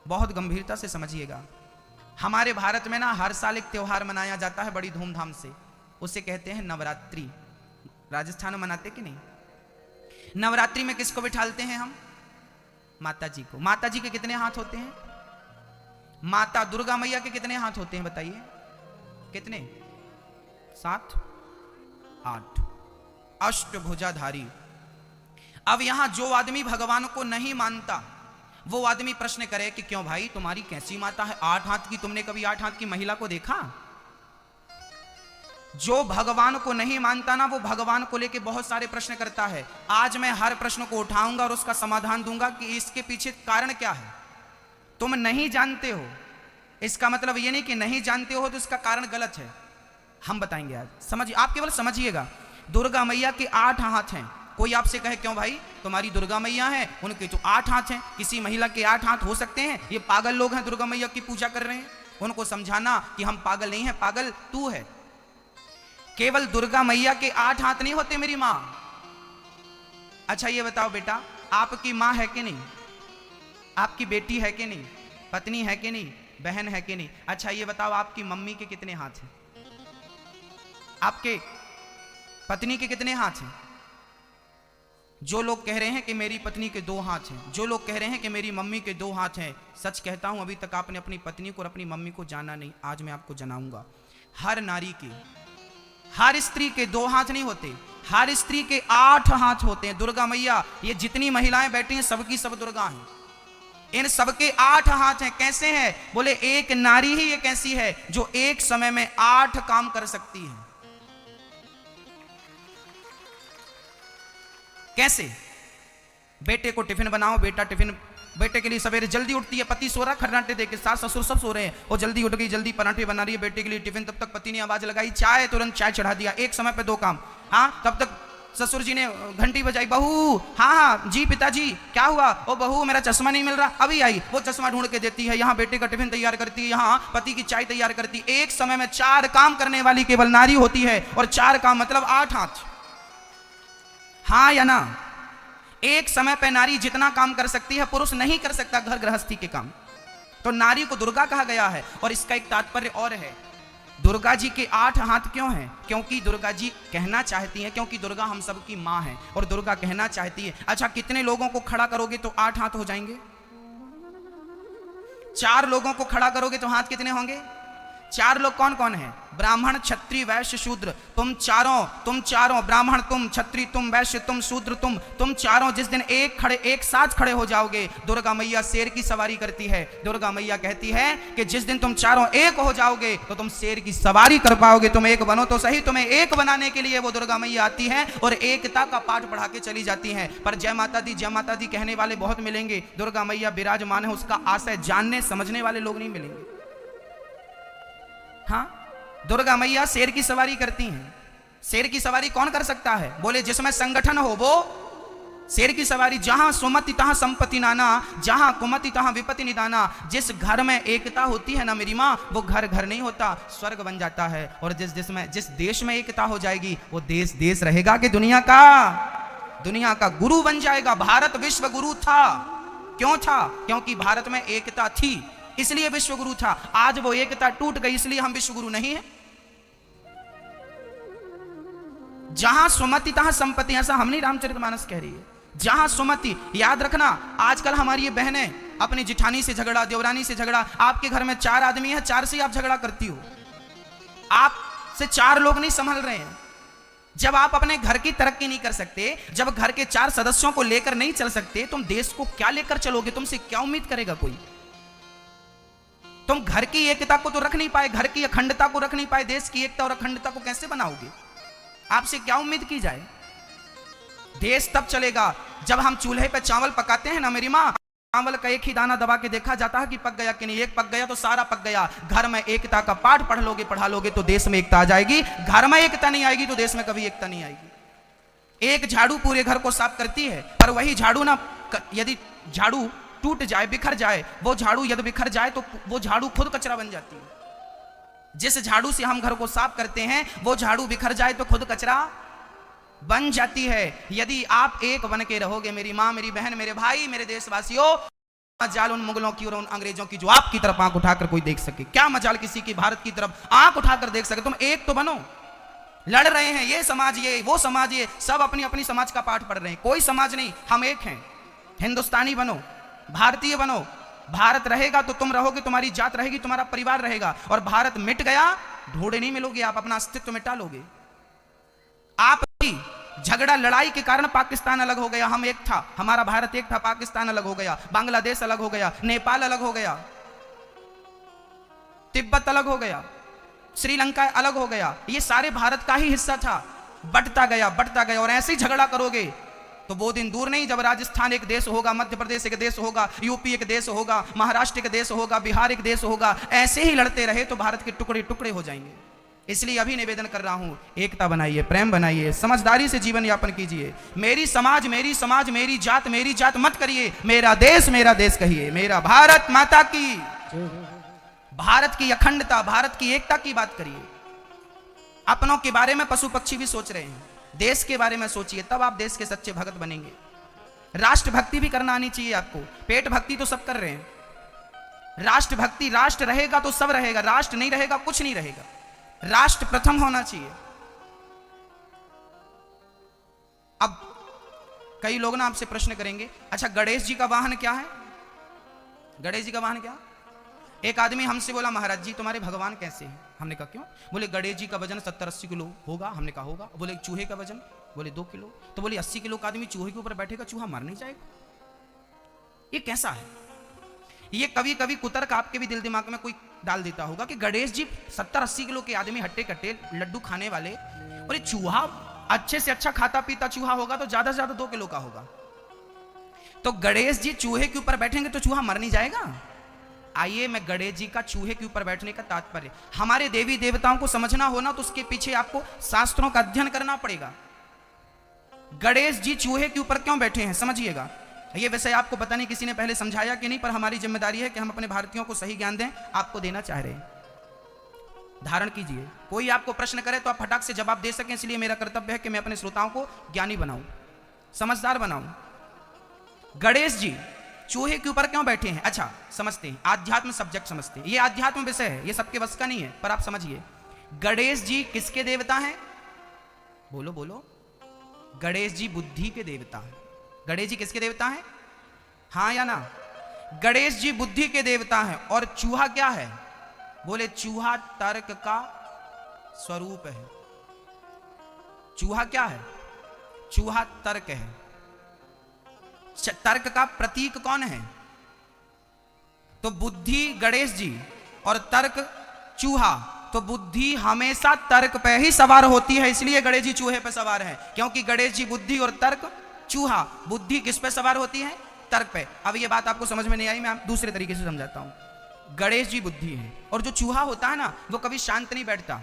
बहुत गंभीरता से समझिएगा। हमारे भारत में ना हर साल एक त्योहार मनाया जाता है बड़ी धूमधाम से, उसे कहते हैं नवरात्रि। राजस्थान में मनाते कि नहीं? नवरात्रि में किसको बिठालते हैं हम? माता जी को। माता जी के कितने हाथ होते हैं? माता दुर्गा मैया के कितने हाथ होते हैं बताइए? कितने? 7 8 अष्टभुजाधारी। अब यहां जो आदमी भगवान को नहीं मानता वो आदमी प्रश्न करे कि क्यों भाई तुम्हारी कैसी माता है 8 हाथ की, तुमने कभी 8 हाथ की महिला को देखा? जो भगवान को नहीं मानता ना वो भगवान को लेके बहुत सारे प्रश्न करता है। आज मैं हर प्रश्न को उठाऊंगा और उसका समाधान दूंगा कि इसके पीछे कारण क्या है। तुम नहीं जानते हो इसका मतलब ये नहीं कि नहीं जानते हो तो इसका कारण गलत है, हम बताएंगे आज। समझिए, आप केवल समझिएगा। दुर्गा मैया के 8 हाथ हैं। कोई आपसे कहे क्यों भाई तुम्हारी दुर्गा मैया है, उनके तो 8 हाथ हैं, किसी महिला के 8 हाथ हो सकते हैं? ये पागल लोग हैं, दुर्गा मैया की पूजा कर रहे हैं। उनको समझाना कि हम पागल नहीं है, पागल तू है। केवल दुर्गा मैया के 8 हाथ नहीं होते मेरी मां। अच्छा ये बताओ बेटा, आपकी मां है कि नहीं? आपकी बेटी है कि नहीं? पत्नी है कि नहीं? बहन है कि नहीं? अच्छा ये बताओ आपकी मम्मी के कितने हाथ हैं? आपके पत्नी के कितने हाथ हैं? जो लोग कह रहे हैं कि मेरी पत्नी के 2 हाथ हैं, जो लोग कह रहे हैं कि मेरी मम्मी के 2 हाथ हैं, सच कहता हूं अभी तक आपने अपनी पत्नी को और अपनी मम्मी को जाना नहीं। आज मैं आपको जनाऊंगा। हर नारी के, हर स्त्री के 2 हाथ नहीं होते, हर स्त्री के 8 हाथ होते हैं। दुर्गा मैया, ये जितनी महिलाएं बैठी हैं सबकी सब दुर्गा हैं, इन सबके 8 हाथ हैं। कैसे हैं? बोले एक नारी ही एक ऐसी है जो एक समय में 8 काम कर सकती है। कैसे? बेटे को टिफिन बनाओ, बेटा टिफिन, बेटे के लिए सवेरे जल्दी उठती है, पति सो रहा खर्राटे देके, सास ससुर सब सो रहे हैं, वो जल्दी उठ गई, जल्दी पराठे बना रही है बेटे के लिए टिफिन, तब तक पति ने आवाज लगाई चाय, तुरंत चाय चढ़ा दिया। एक समय पे 2 काम। हाँ, तब तक ससुर जी ने घंटी बजाई, बहू हाँ हाँ जी पिताजी क्या हुआ? ओ बहू मेरा चश्मा नहीं मिल रहा, अभी आई, वो चश्मा ढूंढ के देती है। यहाँ बेटे का टिफिन तैयार करती है, यहाँ पति की चाय तैयार करती है। एक समय में 4 काम करने वाली केवल नारी होती है, और 4 काम मतलब 8 हाथ। हाँ या ना? एक समय पे नारी जितना काम कर सकती है पुरुष नहीं कर सकता, घर गृहस्थी के काम। तो नारी को दुर्गा कहा गया है। और इसका एक तात्पर्य और है, दुर्गा जी के 8 हाथ क्यों हैं? क्योंकि दुर्गा जी कहना चाहती हैं, क्योंकि दुर्गा हम सबकी मां है और दुर्गा कहना चाहती है। अच्छा कितने लोगों को खड़ा करोगे तो 8 हाथ हो जाएंगे? 4 लोगों को खड़ा करोगे तो हाथ कितने होंगे? 4 लोग कौन कौन है? ब्राह्मण क्षत्रिय वैश्य शूद्र। तुम चारों ब्राह्मण, तुम क्षत्रिय, तुम वैश्य, तुम शूद्र, तुम चारों जिस दिन एक साथ खड़े हो जाओगे, दुर्गा मैया शेर की सवारी करती है। दुर्गा मैया कहती है कि जिस दिन तुम चारों एक हो जाओगे तो तुम शेर की सवारी कर पाओगे। तुम एक बनो तो सही। तुम्हें एक बनाने के लिए वो दुर्गा मैया आती है और एकता का पाठ पढ़ा के चली जाती है। पर जय माता दी कहने वाले बहुत मिलेंगे, दुर्गा मैया विराजमान है उसका आशय जानने समझने वाले लोग नहीं मिलेंगे। हाँ, दुर्गा मैया शेर की सवारी करती हैं, शेर की सवारी कौन कर सकता है? बोले जिसमें संगठन हो वो शेर की सवारी। जहां सुमति तहां संपत्ति नाना, जहां कुमति तहां विपत्ति निदाना। जिस घर में एकता होती है ना मेरी माँ, वो घर घर नहीं होता, स्वर्ग बन जाता है। और जिस देश में एकता हो जाएगी, वो देश देश रहेगा कि दुनिया का गुरु बन जाएगा। भारत विश्व गुरु था। क्यों था? क्योंकि भारत में एकता थी, इसलिए विश्व गुरु था। आज वो एकता टूट गई, इसलिए हम विश्व गुरु नहीं है। जहां सुमति तहां संपत्ति, ऐसा हम नहीं रामचरितमानस कह रही है। जहां सुमति, याद रखना, आजकल हमारी ये बहनें अपनी जिठानी से झगड़ा, देवरानी से झगड़ा। आपके घर में 4 आदमी है, 4 से आप झगड़ा करती हो। आपसे 4 लोग नहीं संभल रहे हैं। जब आप अपने घर की तरक्की नहीं कर सकते, जब घर के 4 सदस्यों को लेकर नहीं चल सकते, तुम देश को क्या लेकर चलोगे? तुमसे क्या उम्मीद करेगा कोई? तुम घर की एकता को तो रख नहीं पाए, घर की अखंडता को रख नहीं पाए, देश की एकता और अखंडता को कैसे बनाओगे? आपसे क्या उम्मीद की जाए? देश तब चलेगा जब हम चूल्हे पे चावल पकाते हैं ना मेरी माँ, चावल का एक ही दाना दबा के देखा जाता है कि पक गया कि नहीं। एक पक गया तो सारा पक गया। घर में एकता का पाठ पढ़ा लोगे तो देश में एकता आ जाएगी। घर में एकता नहीं आएगी तो देश में कभी एकता नहीं आएगी। एक झाड़ू पूरे घर को साफ करती है, पर वही झाड़ू ना, यदि झाड़ू टूट जाए, बिखर जाए, वो झाड़ू यदि बिखर जाए तो वो झाड़ू खुद कचरा बन जाती है। जिस झाड़ू से हम घर को साफ करते हैं, वो झाड़ू बिखर जाए तो खुद कचरा बन जाती है। यदि आप एक बन के रहोगे मेरी माँ, मेरी बहन, मेरे भाई, मेरे देशवासियों, मजाल उन मुगलों की और उन अंग्रेजों की जो आपकी तरफ आंख उठाकर कोई देख सके। क्या मजाल किसी की भारत की तरफ आंख उठाकर देख सके? तुम एक तो बनो। लड़ रहे हैं ये समाज, ये वो समाज, ये सब अपनी अपनी समाज का पाठ पढ़ रहे हैं। कोई समाज नहीं, हम एक हैं। हिंदुस्तानी बनो, भारतीय बनो। भारत रहेगा तो तुम रहोगे, तुम्हारी जात रहेगी, तुम्हारा परिवार रहेगा। और भारत मिट गया, ढूंढे नहीं मिलोगे, आप अपना अस्तित्व मिटा लोगे। आप झगड़ा लड़ाई के कारण पाकिस्तान अलग हो गया। हम एक था, हमारा भारत एक था, पाकिस्तान अलग हो गया, बांग्लादेश अलग हो गया, नेपाल अलग हो गया, तिब्बत अलग हो गया, श्रीलंका अलग हो गया। ये सारे भारत का ही हिस्सा था। बंटता गया। और ऐसे ही झगड़ा करोगे तो वो दिन दूर नहीं जब राजस्थान एक देश होगा, मध्य प्रदेश एक देश होगा, यूपी एक देश होगा, महाराष्ट्र एक देश होगा, बिहार एक देश होगा। ऐसे ही लड़ते रहे तो भारत के टुकड़े टुकड़े हो जाएंगे। इसलिए अभी निवेदन कर रहा हूं, एकता बनाइए, प्रेम बनाइए, समझदारी से जीवन यापन कीजिए। मेरी समाज, मेरी जात मत करिए। मेरा देश कहिए। मेरा भारत माता की, भारत की अखंडता, भारत की एकता की बात करिए। अपनों के बारे में पशु पक्षी भी सोच रहे हैं, देश के बारे में सोचिए, तब आप देश के सच्चे भगत बनेंगे। राष्ट्र भक्ति भी करना आनी चाहिए आपको। पेट भक्ति तो सब कर रहे हैं। राष्ट्र भक्ति, राष्ट्र रहेगा तो सब रहेगा, राष्ट्र नहीं रहेगा कुछ नहीं रहेगा। राष्ट्र प्रथम होना चाहिए। अब कई लोग ना आपसे प्रश्न करेंगे, अच्छा गणेश जी का वाहन क्या है? गणेश जी का वाहन क्या? एक आदमी हमसे बोला, महाराज जी तुम्हारे भगवान कैसे हैं? हमने कहा क्यों? बोले गणेश जी का वजन 70-80 किलो होगा। हमने कहा होगा। बोले चूहे का वजन? बोले 2 किलो। तो बोले 80 किलो का आदमी चूहे के ऊपर बैठेगा, चूहा मर नहीं जाएगा? ये कैसा है? ये कभी कभी कुतर्क आपके भी दिल दिमाग में कोई डाल देता होगा कि गणेश जी 70-80 किलो के आदमी, हट्टे कट्टे लड्डू खाने वाले, और ये चूहा अच्छे से अच्छा खाता पीता चूहा होगा तो ज्यादा से ज्यादा 2 किलो का होगा। तो गणेश जी चूहे के ऊपर बैठेंगे तो चूहा मर नहीं जाएगा? आइए मैं गणेश जी का चूहे के ऊपर बैठने का तात्पर्य, हमारे देवी देवताओं को समझना होना तो उसके पीछे आपको शास्त्रों का अध्ययन करना पड़ेगा। गणेश जी चूहे के ऊपर क्यों बैठे हैं समझिएगा। ये विषय आपको पता नहीं किसी ने पहले समझाया कि नहीं, पर हमारी जिम्मेदारी है कि हम अपने भारतीयों को सही ज्ञान दें। आपको देना चाह रहे हैं, धारण कीजिए। कोई आपको प्रश्न करे तो आप फटाक से जवाब दे सकें, इसलिए मेरा कर्तव्य है कि मैं अपने श्रोताओं को ज्ञानी बनाऊं, समझदार बनाऊं। गणेश जी चूहे के ऊपर क्यों बैठे हैं? अच्छा समझते हैं, आध्यात्म सब्जेक्ट समझते हैं। ये आध्यात्म विषय है, ये सबके बस का नहीं है, पर आप समझिए। गणेश जी किसके देवता हैं? बोलो बोलो। गणेश जी बुद्धि के देवता हैं। गणेश जी किसके देवता हैं? हाँ या ना? गणेश जी बुद्धि के देवता हैं। और चूहा क्या है? बोले चूहा तर्क का स्वरूप है। चूहा क्या है? चूहा तर्क है। तर्क का प्रतीक कौन है? तो बुद्धि गणेश जी और तर्क चूहा। तो बुद्धि हमेशा तर्क पे ही सवार होती है, इसलिए गणेश जी चूहे पे सवार है, क्योंकि गणेश जी बुद्धि और तर्क चूहा। बुद्धि किस पे सवार होती है? तर्क पे। अब ये बात आपको समझ में नहीं आई, मैं दूसरे तरीके से समझाता हूं। गणेश जी बुद्धि है, और जो चूहा होता है ना, वो कभी शांत नहीं बैठता।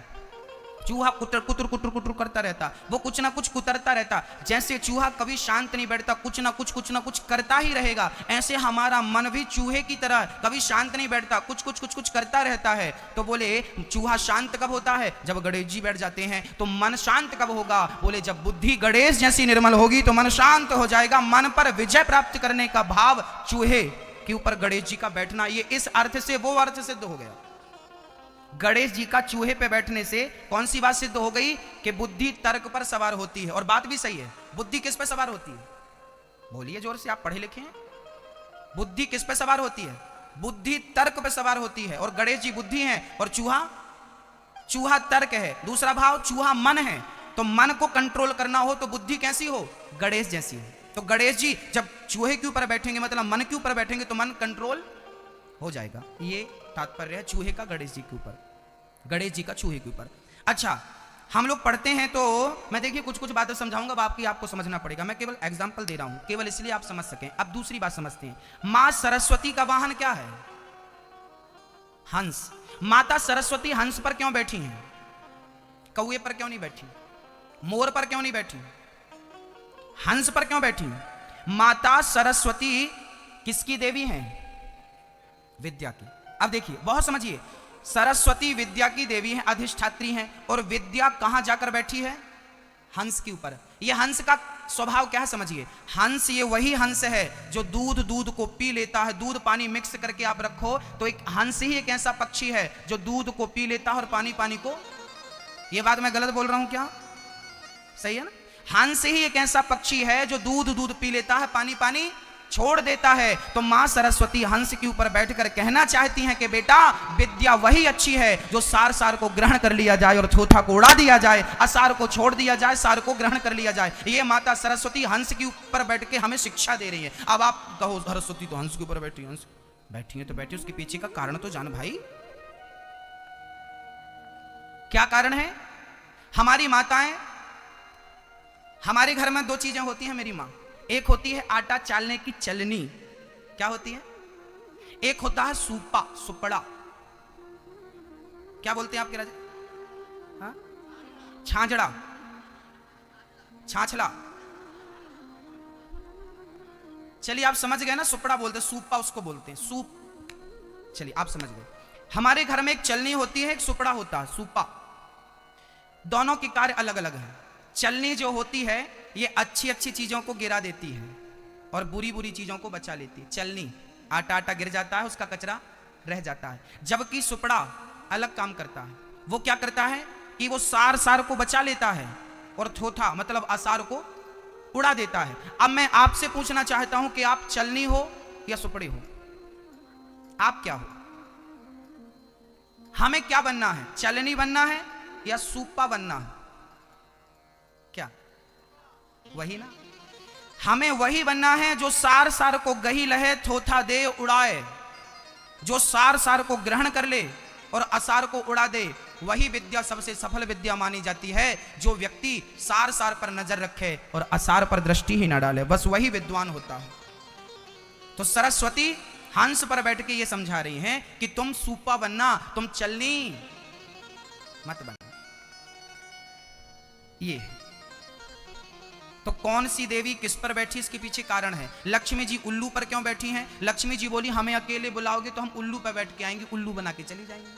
चूहा कुतर कुतर कुतर कुतर करता रहता, वो कुछ ना कुछ कुतरता रहता। जैसे चूहा कभी शांत नहीं बैठता, कुछ ना कुछ करता ही रहेगा, ऐसे हमारा मन भी चूहे की तरह कभी शांत नहीं बैठता, कुछ करता रहता है। तो बोले चूहा शांत कब होता है? जब गणेश जी बैठ जाते हैं। तो मन शांत कब होगा? बोले जब बुद्धि गणेश जैसी निर्मल होगी तो मन शांत हो जाएगा। मन पर विजय प्राप्त करने का भाव चूहे के ऊपर गणेश जी का बैठना, ये इस अर्थ से वो अर्थ सिद्ध हो गया। गणेश जी का चूहे पे बैठने से कौन सी बात सिद्ध हो गई? कि बुद्धि तर्क पर सवार होती है। और बात भी सही है, बुद्धि किस पे सवार होती है? बोलिए जोर से, आप पढ़े लिखे हैं। बुद्धि किस पे सवार होती है? बुद्धि तर्क पे सवार होती है। और गणेश जी बुद्धि है और चूहा तर्क है। दूसरा भाव चूहा मन है। तो मन को कंट्रोल करना हो तो बुद्धि कैसी हो? गणेश जैसी हो। तो गणेश जी जब चूहे के ऊपर बैठेंगे, मतलब मन के ऊपर बैठेंगे, तो मन कंट्रोल हो जाएगा। ये तात्पर्य है चूहे का गणेश जी के ऊपर, गणेश जी का चूहे के ऊपर। अच्छा, हम लोग पढ़ते हैं तो मैं देखिए कुछ बातें समझाऊंगा, आपको समझना पड़ेगा। मैं केवल एग्जांपल दे रहा हूं, केवल इसलिए आप समझ सकें। अब दूसरी बात समझते हैं। मां सरस्वती का वाहन क्या है? हंस। माता सरस्वती हंस पर क्यों बैठी हैं? कौए पर क्यों नहीं बैठी? मोर पर क्यों नहीं बैठी? हंस पर क्यों बैठी? माता सरस्वती किसकी देवी हैं? विद्या की। अब देखिए, बहुत समझिए, सरस्वती विद्या की देवी है, अधिष्ठात्री हैं। और विद्या कहां जाकर बैठी है? हंस के ऊपर। ये हंस का स्वभाव क्या है समझिए। हंस ये वही हंस है जो दूध को पी लेता है। दूध पानी मिक्स करके आप रखो तो एक हंस ही एक ऐसा पक्षी है जो दूध को पी लेता है और पानी को। ये बात मैं गलत बोल रहा हूं क्या? सही है ना? हंस ही एक ऐसा पक्षी है जो दूध पी लेता है, पानी छोड़ देता है। तो मां सरस्वती हंस के ऊपर बैठकर कहना चाहती हैं कि बेटा, विद्या वही अच्छी है जो सार को ग्रहण कर लिया जाए और थोथा को उड़ा दिया जाए, असार को छोड़ दिया जाए, सार को ग्रहण कर लिया जाए। ये माता सरस्वती हंस के ऊपर बैठ के हमें शिक्षा दे रही है। अब आप कहो सरस्वती तो हंस के ऊपर बैठी, हंस बैठी है तो बैठी, उसके पीछे का कारण तो जान भाई। क्या कारण है? हमारी माताएं, हमारे घर में दो चीजें होती हैं मेरी मां। एक होती है आटा चालने की चलनी, क्या होती है? एक होता है सुपड़ा, क्या बोलते हैं आपके राजा? हाँ? छाछड़ा। चलिए आप समझ गए ना, सुपड़ा बोलते, सूपा उसको बोलते हैं, सूप। चलिए आप समझ गए। हमारे घर में एक चलनी होती है, एक सुपड़ा होता है, सूपा। दोनों के कार्य अलग अलग है। चलनी जो होती है ये अच्छी चीजों को गिरा देती है और बुरी चीजों को बचा लेती है। चलनी, आटा गिर जाता है, उसका कचरा रह जाता है। जबकि सुपड़ा अलग काम करता है। वो क्या करता है कि वो सार को बचा लेता है और थोथा मतलब असार को उड़ा देता है। अब मैं आपसे पूछना चाहता हूं कि आप चलनी हो या सुपड़ी हो? आप क्या हो? हमें क्या बनना है? चलनी बनना है या सूपा बनना है? क्या? वही ना, हमें वही बनना है जो सार को गही लहे, थोथा दे उड़ाए। जो सार को ग्रहण कर ले और असार को उड़ा दे, वही विद्या सबसे सफल विद्या मानी जाती है। जो व्यक्ति सार पर नजर रखे और असार पर दृष्टि ही न डाले, बस वही विद्वान होता है। तो सरस्वती हंस पर बैठ के ये समझा रही हैं कि तुम सूपा बनना, तुम चलनी मत बनना। ये तो कौन सी देवी किस पर बैठी, इसके पीछे कारण है। लक्ष्मी जी उल्लू पर क्यों बैठी हैं? लक्ष्मी जी बोली हमें अकेले बुलाओगे तो हम उल्लू पर बैठ के आएंगे, उल्लू बना के चली जाएंगे।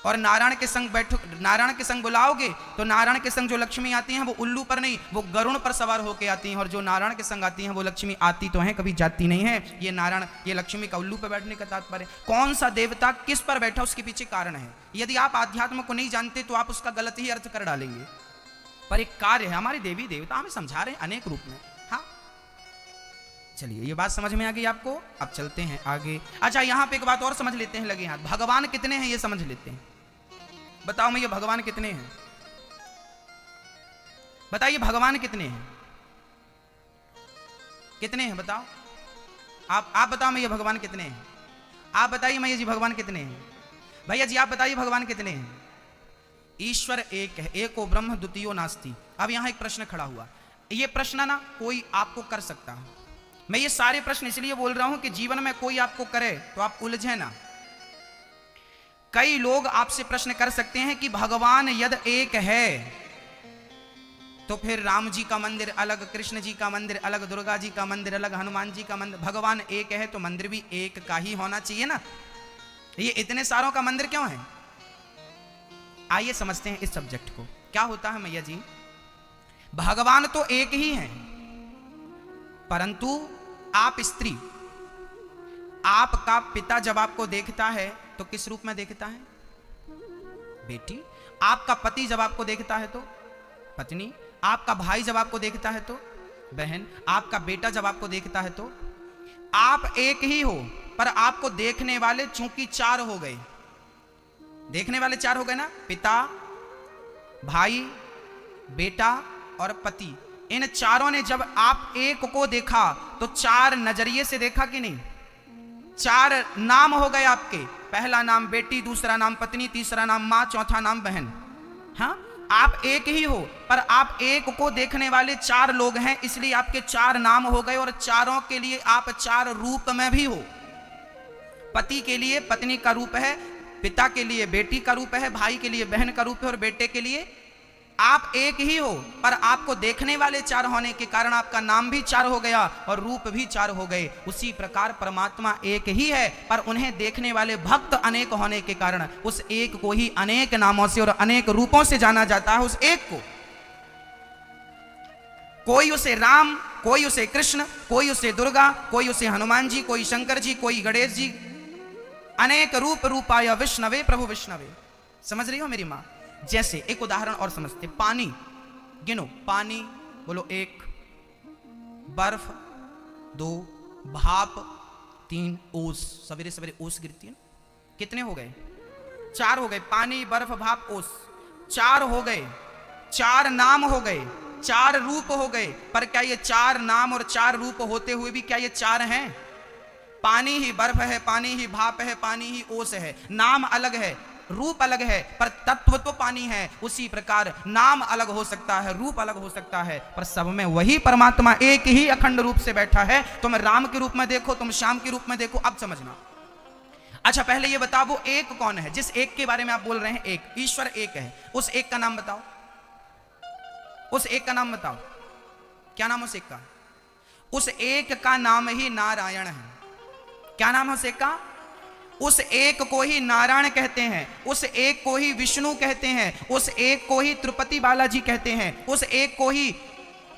और नारायण के संग बैठो, नारायण के संग बुलाओगे तो नारायण के संग जो लक्ष्मी आती हैं वो उल्लू पर नहीं, वो गरुण पर सवार होके आती हैं। और जो नारायण के संग आती हैं वो लक्ष्मी आती तो हैं, कभी जाती नहीं है। ये नारायण, ये लक्ष्मी का उल्लू पर बैठने का तात्पर्य। कौन सा देवता किस पर बैठा उसके पीछे कारण है। यदि आप आध्यात्म को नहीं जानते तो आप उसका गलत ही अर्थ कर डालेंगे, पर एक कार्य है। हमारे देवी देवता हमें समझा रहे हैं अनेक रूप में। हाँ, चलिए ये बात समझ में आ गई आपको। अब चलते हैं आगे। अच्छा, यहां पे एक बात और समझ लेते हैं, लगे हाथ। भगवान कितने हैं ये समझ लेते हैं। बताओ मैं, ये भगवान कितने हैं? बताइए भगवान कितने हैं? कितने हैं बताओ। आप बताओ मैं, ये भगवान कितने हैं? आप बताइए मैं, ये जी भगवान कितने हैं? भैया जी आप बताइए भगवान कितने हैं? ईश्वर एक है, एको ब्रह्म द्वितीयो नास्ति। अब यहां एक प्रश्न खड़ा हुआ। ये प्रश्न ना कोई आपको कर सकता है। मैं ये सारे प्रश्न इसलिए बोल रहा हूं कि जीवन में कोई आपको करे तो आप उलझे ना। कई लोग आपसे प्रश्न कर सकते हैं कि भगवान यदि एक है तो फिर राम जी का मंदिर अलग, कृष्ण जी का मंदिर अलग, दुर्गा जी का मंदिर अलग, हनुमान जी का मंदिर, भगवान एक है तो मंदिर भी एक का ही होना चाहिए ना, ये इतने सारों का मंदिर क्यों है? आइए समझते हैं इस सब्जेक्ट को। क्या होता है मैया जी, भगवान तो एक ही है, परंतु आप स्त्री, आपका पिता जब आपको देखता है तो किस रूप में देखता है? बेटी। आपका पति जब आपको देखता है तो पत्नी, आपका भाई जब आपको देखता है तो बहन, आपका बेटा जब आपको देखता है तो आप एक ही हो, पर आपको देखने वाले चूंकि चार हो गए, देखने वाले चार हो गए ना, पिता, भाई, बेटा और पति। इन चारों ने जब आप एक को देखा तो चार नजरिए से देखा कि नहीं? चार नाम हो गए आपके, पहला नाम बेटी, दूसरा नाम पत्नी, तीसरा नाम मां, चौथा नाम बहन। हाँ, आप एक ही हो, पर आप एक को देखने वाले चार लोग हैं, इसलिए आपके चार नाम हो गए और चारों के लिए आप चार रूप में भी हो। पति के लिए पत्नी का रूप है, पिता के लिए बेटी का रूप है, भाई के लिए बहन का रूप है और बेटे के लिए आप एक ही हो, पर आपको देखने वाले चार होने के कारण आपका नाम भी चार हो गया और रूप भी चार हो गए। उसी प्रकार परमात्मा एक ही है, पर उन्हें देखने वाले भक्त अनेक होने के कारण उस एक को ही अनेक नामों से और अनेक रूपों से जाना जाता है। उस एक को कोई उसे राम, कोई उसे कृष्ण, कोई उसे दुर्गा, कोई उसे हनुमान जी, कोई शंकर जी, कोई गणेश जी, अनेक रूप रूपाय विष्णवे प्रभु विष्णवे। समझ रही हो मेरी मां? जैसे एक उदाहरण और समझते, पानी गिनो, पानी बोलो, एक, बर्फ दो, भाप तीन, ओस, सवेरे सवेरे ओस गिरती है ना, कितने हो गए? चार हो गए। पानी, बर्फ, भाप, ओस, चार हो गए। चार नाम हो गए, चार रूप हो गए, पर क्या ये चार नाम और चार रूप होते हुए भी क्या ये चार हैं? पानी ही बर्फ है, पानी ही भाप है, पानी ही ओस है, नाम अलग है, रूप अलग है, पर तत्व तो पानी है। उसी प्रकार नाम अलग हो सकता है, रूप अलग हो सकता है, पर सब में वही परमात्मा एक ही अखंड रूप से बैठा है। तुम राम के रूप में देखो, तुम श्याम के रूप में देखो। अब समझना। अच्छा, पहले ये बताओ वो एक कौन है? जिस एक के बारे में आप बोल रहे हैं, एक ईश्वर एक है, उस एक का नाम बताओ, उस एक का नाम बताओ। क्या नाम उस एक का? उस एक का नाम ही नारायण है। क्या नाम है उस एक का? उस एक को ही नारायण कहते हैं, उस एक को ही विष्णु कहते हैं, उस एक को ही तिरुपति बालाजी कहते हैं, उस एक को ही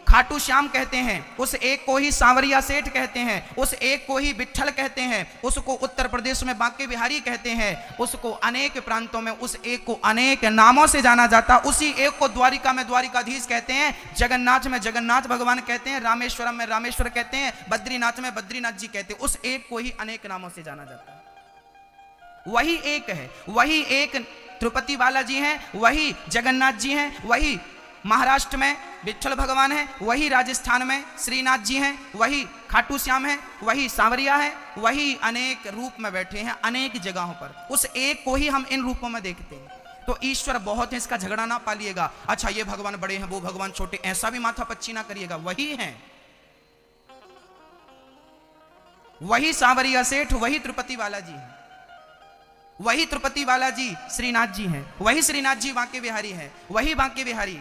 खाटू श्याम कहते हैं, उस एक को ही सांवरिया सेठ कहते हैं, उस एक को ही विट्ठल कहते हैं, उसको उत्तर प्रदेश में बांके बिहारी कहते हैं, उसको अनेक प्रांतों में उस एक को अनेक नामों से जाना जाता। उसी एक को द्वारिका में द्वारिकाधीश कहते हैं, जगन्नाथ में जगन्नाथ भगवान कहते हैं, रामेश्वरम में रामेश्वर कहते हैं, बद्रीनाथ में बद्रीनाथ जी कहते हैं। उस एक को ही अनेक नामों से जाना जाता है। वही एक है, वही एक तिरुपति बालाजी हैं, वही जगन्नाथ जी हैं, वही महाराष्ट्र में विट्ठल भगवान है, वही राजस्थान में श्रीनाथ जी हैं, वही खाटू श्याम है, वही सांवरिया है, वही अनेक रूप में बैठे हैं अनेक जगहों पर। उस एक को ही हम इन रूपों में देखते हैं। तो ईश्वर बहुत है, इसका झगड़ा ना पालिएगा। अच्छा, ये भगवान बड़े हैं, वो भगवान छोटे, ऐसा भी माथा पच्ची ना करिएगा। वही है, वही सांवरिया सेठ, वही तिरुपति बालाजी है, वही तिरुपति बालाजी श्रीनाथ जी हैं, वही श्रीनाथ जी बांके बिहारी है, वही बांके बिहारी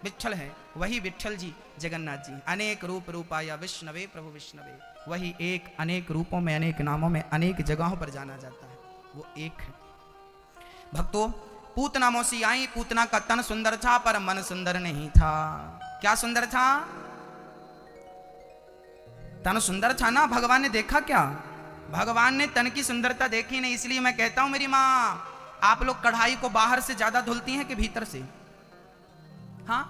विट्ठल है, वही विट्ठल जी जगन्नाथ जी। अनेक रूप रूपाया विष्णवे प्रभु विष्णवे। वही एक अनेक रूपों में, अनेक नामों में, अनेक जगहों पर जाना जाता है, वो एक है। भक्तों, पूतना मौसी आई, पूतना का तन सुंदर था पर मन सुंदर नहीं था। क्या सुंदर था? तन सुंदर था ना। भगवान ने देखा क्या? भगवान ने तन की सुंदरता देखी नहीं। इसलिए मैं कहता हूं मेरी मां, आप लोग कढ़ाई को बाहर से ज्यादा धुलती हैं कि भीतर से? हाँ,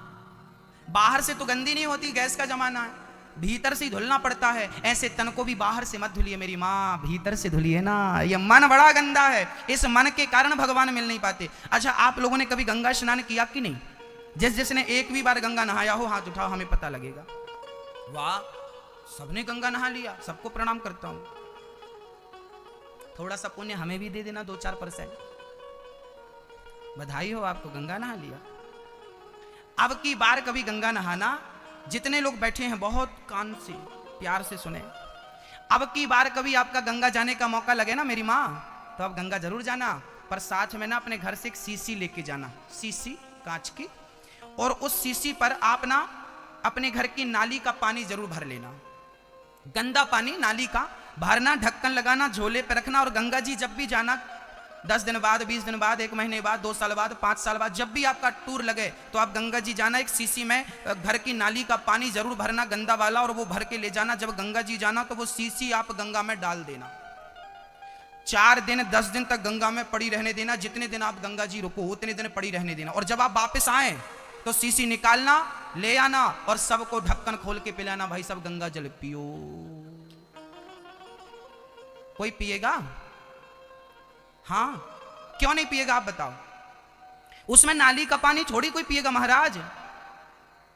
बाहर से तो गंदी नहीं होती, गैस का जमाना है, भीतर से ही धुलना पड़ता है। ऐसे तन को भी बाहर से मत धुलिए मेरी मां, भीतर से धुलिए ना। ये मन बड़ा गंदा है, इस मन के कारण भगवान मिल नहीं पाते। अच्छा, आप लोगों ने कभी गंगा स्नान किया कि नहीं? जिसने एक भी बार गंगा नहाया हो हाथ उठाओ, हमें पता लगेगा। वाह, सबने गंगा नहा लिया, सबको प्रणाम करता हूं। थोड़ा सा पुण्य हमें भी दे देना, 2-4%। बधाई हो, आपको गंगा नहा लिया। अब की बार कभी गंगा नहाना, जितने लोग बैठे हैं बहुत कान से प्यार से सुने। अब की बार कभी आपका गंगा जाने का मौका लगे ना मेरी माँ, तो आप गंगा जरूर जाना, पर साथ में ना अपने घर से एक सीसी लेके जाना, सीसी कांच की, और उस सीसी पर आप ना अपने घर की नाली का पानी जरूर भर लेना। गंदा पानी नाली का भरना, ढक्कन लगाना, झोले पे रखना, और गंगा जी जब भी जाना 10 दिन बाद, 20 दिन बाद, 1 महीने बाद, 2 साल बाद, 5 साल बाद, जब भी आपका टूर लगे तो आप गंगा जी जाना, एक सीसी में घर की नाली का पानी जरूर भरना गंदा वाला, और वो भर के ले जाना। जब गंगा जी जाना तो वो सीसी आप गंगा में डाल देना। 4 दिन 10 दिन तक गंगा में पड़ी रहने देना। जितने दिन आप गंगा जी रुको उतने दिन पड़ी रहने देना। और जब आप वापस आए तो सीसी निकालना, ले आना, और सबको ढक्कन खोल के पिलाना, भाई सब गंगा जल पियो। कोई पिएगा? हाँ, क्यों नहीं पिएगा आप बताओ? उसमें नाली का पानी थोड़ी कोई पिएगा महाराज,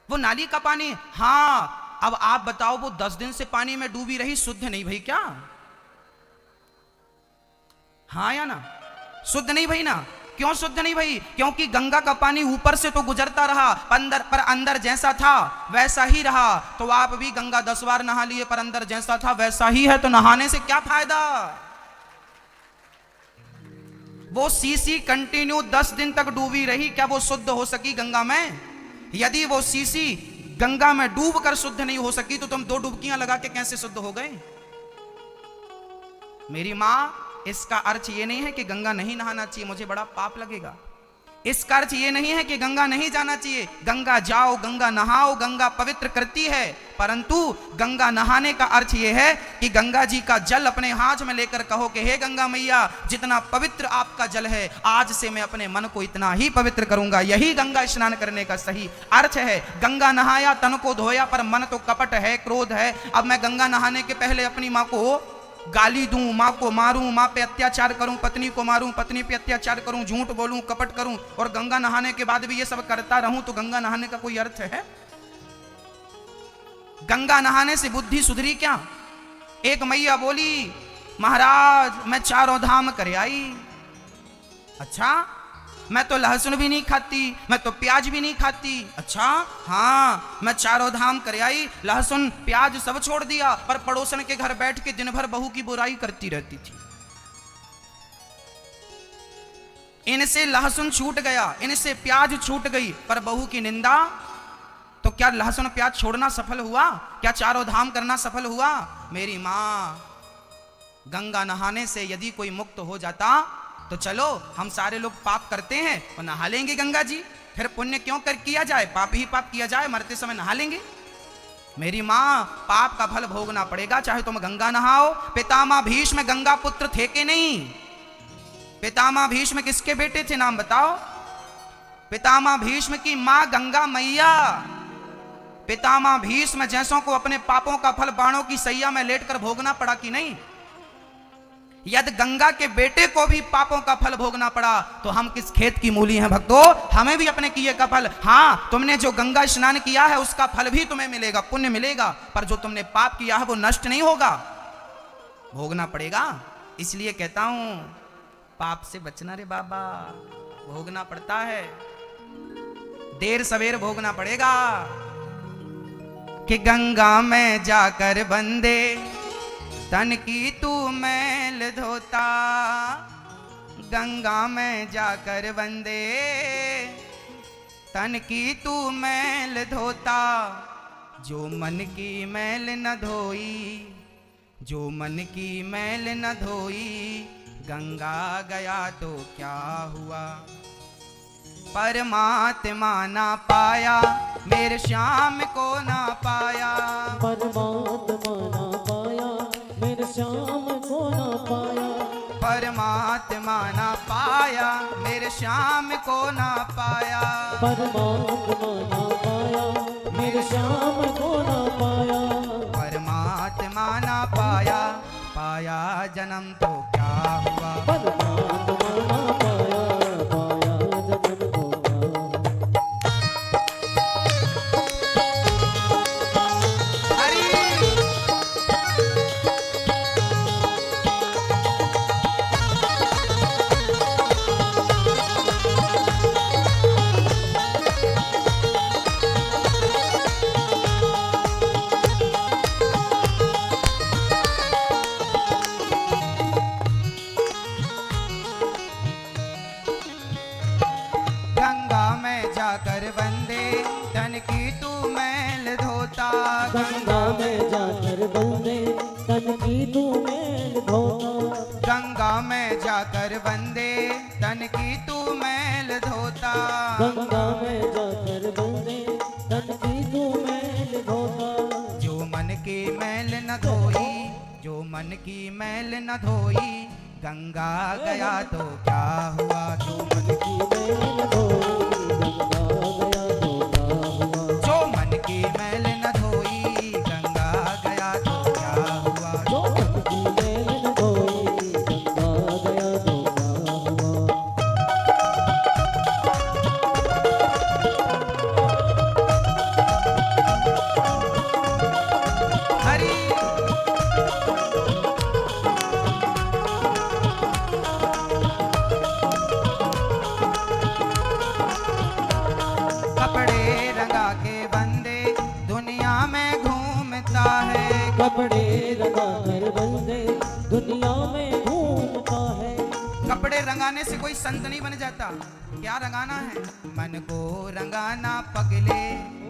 वो नाली का पानी। हाँ, अब आप बताओ, वो 10 दिन से पानी में डूबी रही, शुद्ध नहीं भाई क्या? हाँ या ना? शुद्ध नहीं भाई ना? क्यों शुद्ध नहीं भाई? क्योंकि गंगा का पानी ऊपर से तो गुजरता रहा, पर अंदर जैसा था वैसा ही रहा। तो आप भी गंगा 10 बार नहा लिए, पर अंदर जैसा था वैसा ही है, तो नहाने से क्या फायदा? वो सीसी कंटिन्यू 10 दिन तक डूबी रही, क्या वो शुद्ध हो सकी गंगा में? यदि वो सीसी गंगा में डूब कर शुद्ध नहीं हो सकी तो तुम 2 डुबकियां लगा के कैसे शुद्ध हो गए? मेरी मां, इसका अर्थ ये नहीं है कि गंगा नहीं नहाना चाहिए, मुझे बड़ा पाप लगेगा। इसका अर्थ ये नहीं है कि गंगा नहीं जाना चाहिए। गंगा जाओ, गंगा नहाओ, गंगा पवित्र करती है, परंतु गंगा नहाने का अर्थ ये है कि गंगा जी का जल अपने हाथ में लेकर कहो कि हे गंगा मैया, जितना पवित्र आपका जल है, आज से मैं अपने मन को इतना ही पवित्र करूंगा। यही गंगा स्नान करने का सही अर्थ है। गंगा नहाया, तन को धोया, पर मन तो कपट है, क्रोध है। अब मैं गंगा नहाने के पहले अपनी माँ को गाली दूं, माँ को मारूं, माँ पे अत्याचार करूं, पत्नी को मारूं, पत्नी पे अत्याचार करूं, झूठ बोलूं, कपट करूं, और गंगा नहाने के बाद भी ये सब करता रहूं, तो गंगा नहाने का कोई अर्थ है? गंगा नहाने से बुद्धि सुधरी क्या? एक मैया बोली, महाराज मैं 4 धाम कर आई। अच्छा, मैं तो लहसुन भी नहीं खाती, मैं तो प्याज भी नहीं खाती। अच्छा, हाँ, मैं 4 धाम कर आई, लहसुन प्याज सब छोड़ दिया, पर पड़ोसन के घर बैठ के दिन भर बहू की बुराई करती रहती थी। इनसे लहसुन छूट गया, इनसे प्याज छूट गई, पर बहू की निंदा। तो क्या लहसुन प्याज छोड़ना सफल हुआ? क्या 4 धाम करना सफल हुआ? मेरी मां, गंगा नहाने से यदि कोई मुक्त हो जाता तो चलो हम सारे लोग पाप करते हैं और नहा लेंगे गंगा जी, फिर पुण्य क्यों कर किया जाए, पाप ही पाप किया जाए, मरते समय नहा लेंगे। मेरी मां, पाप का फल भोगना पड़ेगा, चाहे तुम गंगा नहाओ। पितामह भीष्म गंगा पुत्र थे कि नहीं? पितामह भीष्म किसके बेटे थे, नाम बताओ? पितामह भीष्म की मां गंगा मैया। पितामह भीष्म जैसों को अपने पापों का फल बाणों की सैया में लेटकर भोगना पड़ा कि नहीं? यदि गंगा के बेटे को भी पापों का फल भोगना पड़ा तो हम किस खेत की मूली हैं भक्तों? हमें भी अपने किए का फल, हाँ, तुमने जो गंगा स्नान किया है उसका फल भी तुम्हें मिलेगा, पुण्य मिलेगा, पर जो तुमने पाप किया है वो नष्ट नहीं होगा, भोगना पड़ेगा। इसलिए कहता हूं, पाप से बचना रे बाबा, भोगना पड़ता है, देर सवेर भोगना पड़ेगा। कि गंगा में जाकर बंदे तन की तू मैल धोता, गंगा में जाकर बंदे तन की तू मैल धोता। जो मन की मैल न धोई, जो मन की मैल न धोई, गंगा गया तो क्या हुआ। परमात्मा ना पाया, मेरे श्याम को ना पाया। परमात्मा ना पाया, मेरे श्याम को ना पाया। परमात्मा ना पाया, मेरे श्याम को ना पाया। परमात्मा ना पाया, मेरे श्याम को ना पाया। परमात्मा ना पाया, पाया जन्म तो क्या हुआ। परमात्मा ना पाया, पाया जन्म को मैल धोता। गंगा में जाकर बंदे तन की तू मैल धोता। गंगा में जाकर बंदे तन की तू मैल धोता। जो मन की मैल न धोई, जो मन की मैल न धोई, गंगा गया तो क्या हुआ। जो मन की मैल धोई गंगा गया तो क्या हुआ। जो मन की मैल न धोई, गंगा गया तो क्या हुआ। जो मन की मैल न धोई गंगा गया तो क्या हुआ। हरी कपड़े रंगा के बंदे दुनिया में घूमता है। कपड़े रंगा कर बंदे दुनिया में घूमता है। कपड़े रंगाने से कोई संत नहीं बन जाता। क्या रंगाना है? मन को रंगाना पगले,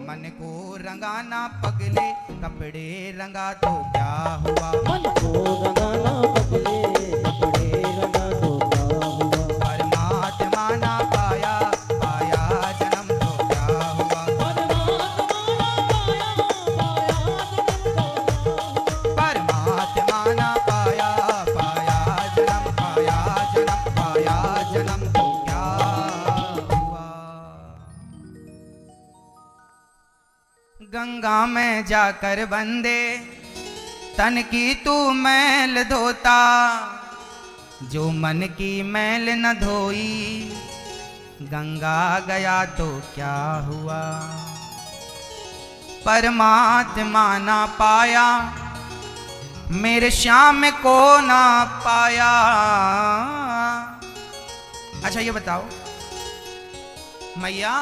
मन को रंगाना पगले, कपड़े रंगा तो क्या हुआ। मन को रंगाना बदले कपड़े रंगा तो क्या हुआ। परमात्मा ना पाया, पाया जन्म तो क्या हुआ। परमात्मा ना पाया, पाया जन्म, पाया जन्म, पाया जन्म तो क्या हुआ। गंगा में जाकर बंदे तन की तू मैल धोता। जो मन की मैल न धोई, गंगा गया तो क्या हुआ। परमात्मा ना पाया, मेरे श्याम को ना पाया। अच्छा ये बताओ मैया,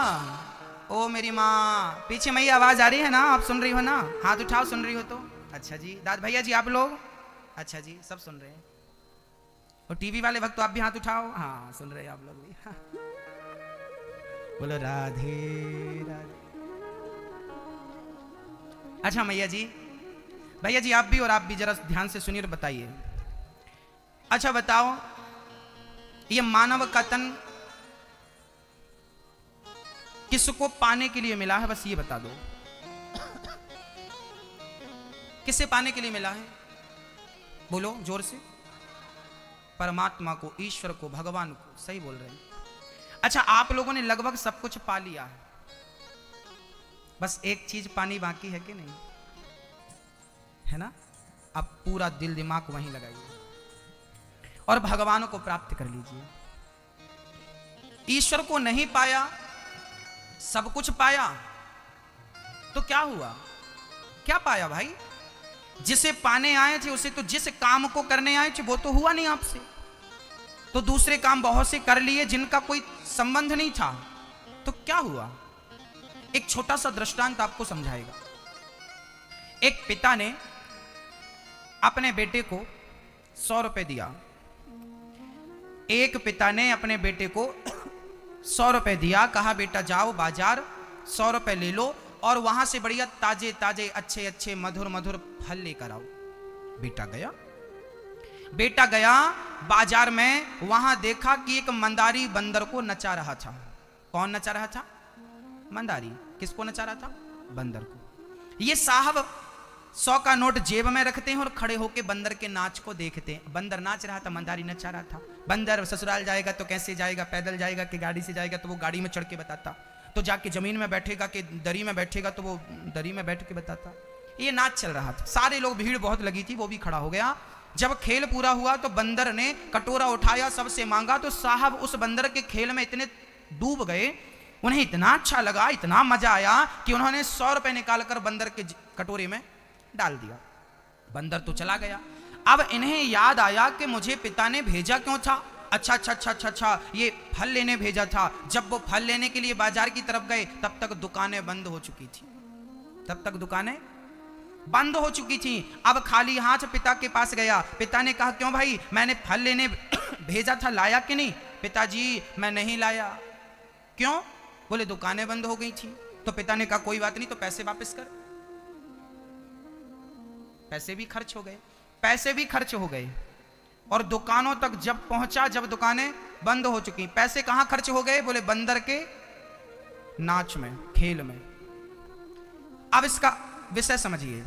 ओ मेरी माँ, पीछे मैया आवाज आ रही है ना? आप सुन रही हो ना? हाथ उठाओ सुन रही हो तो। अच्छा जी, दाद भैया जी आप लोग? अच्छा जी, सब सुन रहे हैं। और टीवी वाले वक्त तो आप भी हाथ उठाओ। हाँ सुन रहे हैं आप लोग भी। हाँ। बोलो राधे राधे। अच्छा मैया जी, भैया जी आप भी, और आप भी जरा ध्यान से सुनिए और बताइए। अच्छा बताओ, ये मानव का तन किसको पाने के लिए मिला है? बस ये बता दो, किसे पाने के लिए मिला है? बोलो जोर से। परमात्मा को, ईश्वर को, भगवान को। सही बोल रहे हैं। अच्छा आप लोगों ने लगभग सब कुछ पा लिया है, बस एक चीज पानी बाकी है कि नहीं? है ना? अब पूरा दिल दिमाग वहीं लगाइए और भगवान को प्राप्त कर लीजिए। ईश्वर को नहीं पाया, सब कुछ पाया तो क्या हुआ? क्या पाया भाई? जिसे पाने आए थे उसे तो, जिस काम को करने आए थे वो तो हुआ नहीं आपसे, तो दूसरे काम बहुत से कर लिए जिनका कोई संबंध नहीं था, तो क्या हुआ? एक छोटा सा दृष्टांत आपको समझाएगा। एक पिता ने अपने बेटे को 100 रुपए दिया। एक पिता ने अपने बेटे को 100 रुपए दिया, कहा बेटा जाओ बाजार 100 रुपए ले लो और वहां से बढ़िया ताजे ताजे अच्छे अच्छे मधुर मधुर फल लेकर आओ। बेटा गया बाजार में, वहां देखा कि एक मंदारी बंदर को नचा रहा था। कौन नचा रहा था? मंदारी। किसको नचा रहा था? बंदर को। ये साहब 100 का नोट जेब में रखते हैं और खड़े होकर बंदर के नाच को देखते हैं। बंदर नाच रहा था, मंदारी नचा रहा था। बंदर ससुराल जाएगा तो कैसे जाएगा? पैदल जाएगा कि गाड़ी से जाएगा? तो वो गाड़ी में चढ़ के बताता। तो जाके जमीन में बैठेगा कि दरी में बैठेगा? तो वो दरी में बैठ के बताता। ये नाच चल रहा था। सारे लोग, भीड़ बहुत लगी थी, वो भी खड़ा हो गया। जब खेल पूरा हुआ तो बंदर ने कटोरा उठाया, सबसे मांगा। तो साहब उस बंदर के खेल में इतने डूब गए, उन्हें इतना अच्छा लगा, इतना मजा आया कि उन्होंने 100 रुपए निकालकर बंदर के कटोरे में डाल दिया। बंदर तो चला गया। अब इन्हें याद आया कि मुझे पिता ने भेजा क्यों था? अच्छा, ये फल लेने भेजा था। जब वो फल लेने के लिए बाजार की तरफ गए तब तक दुकानें बंद हो चुकी थी। बंद हो चुकी थी। अब खाली हाथ पिता के पास गया। पिता ने कहा क्यों भाई, मैंने फल लेने भेजा था, लाया कि नहीं? पिताजी मैं नहीं लाया। क्यों? बोले दुकानें बंद हो गई थी। तो पिता ने कहा कोई बात नहीं, तो पैसे वापस कर। पैसे भी खर्च हो गए। पैसे भी खर्च हो गए और दुकानों तक जब पहुंचा, जब दुकानें बंद हो चुकी, पैसे कहां खर्च हो गए? बोले बंदर के नाच में, खेल में। अब इसका विषय समझिए।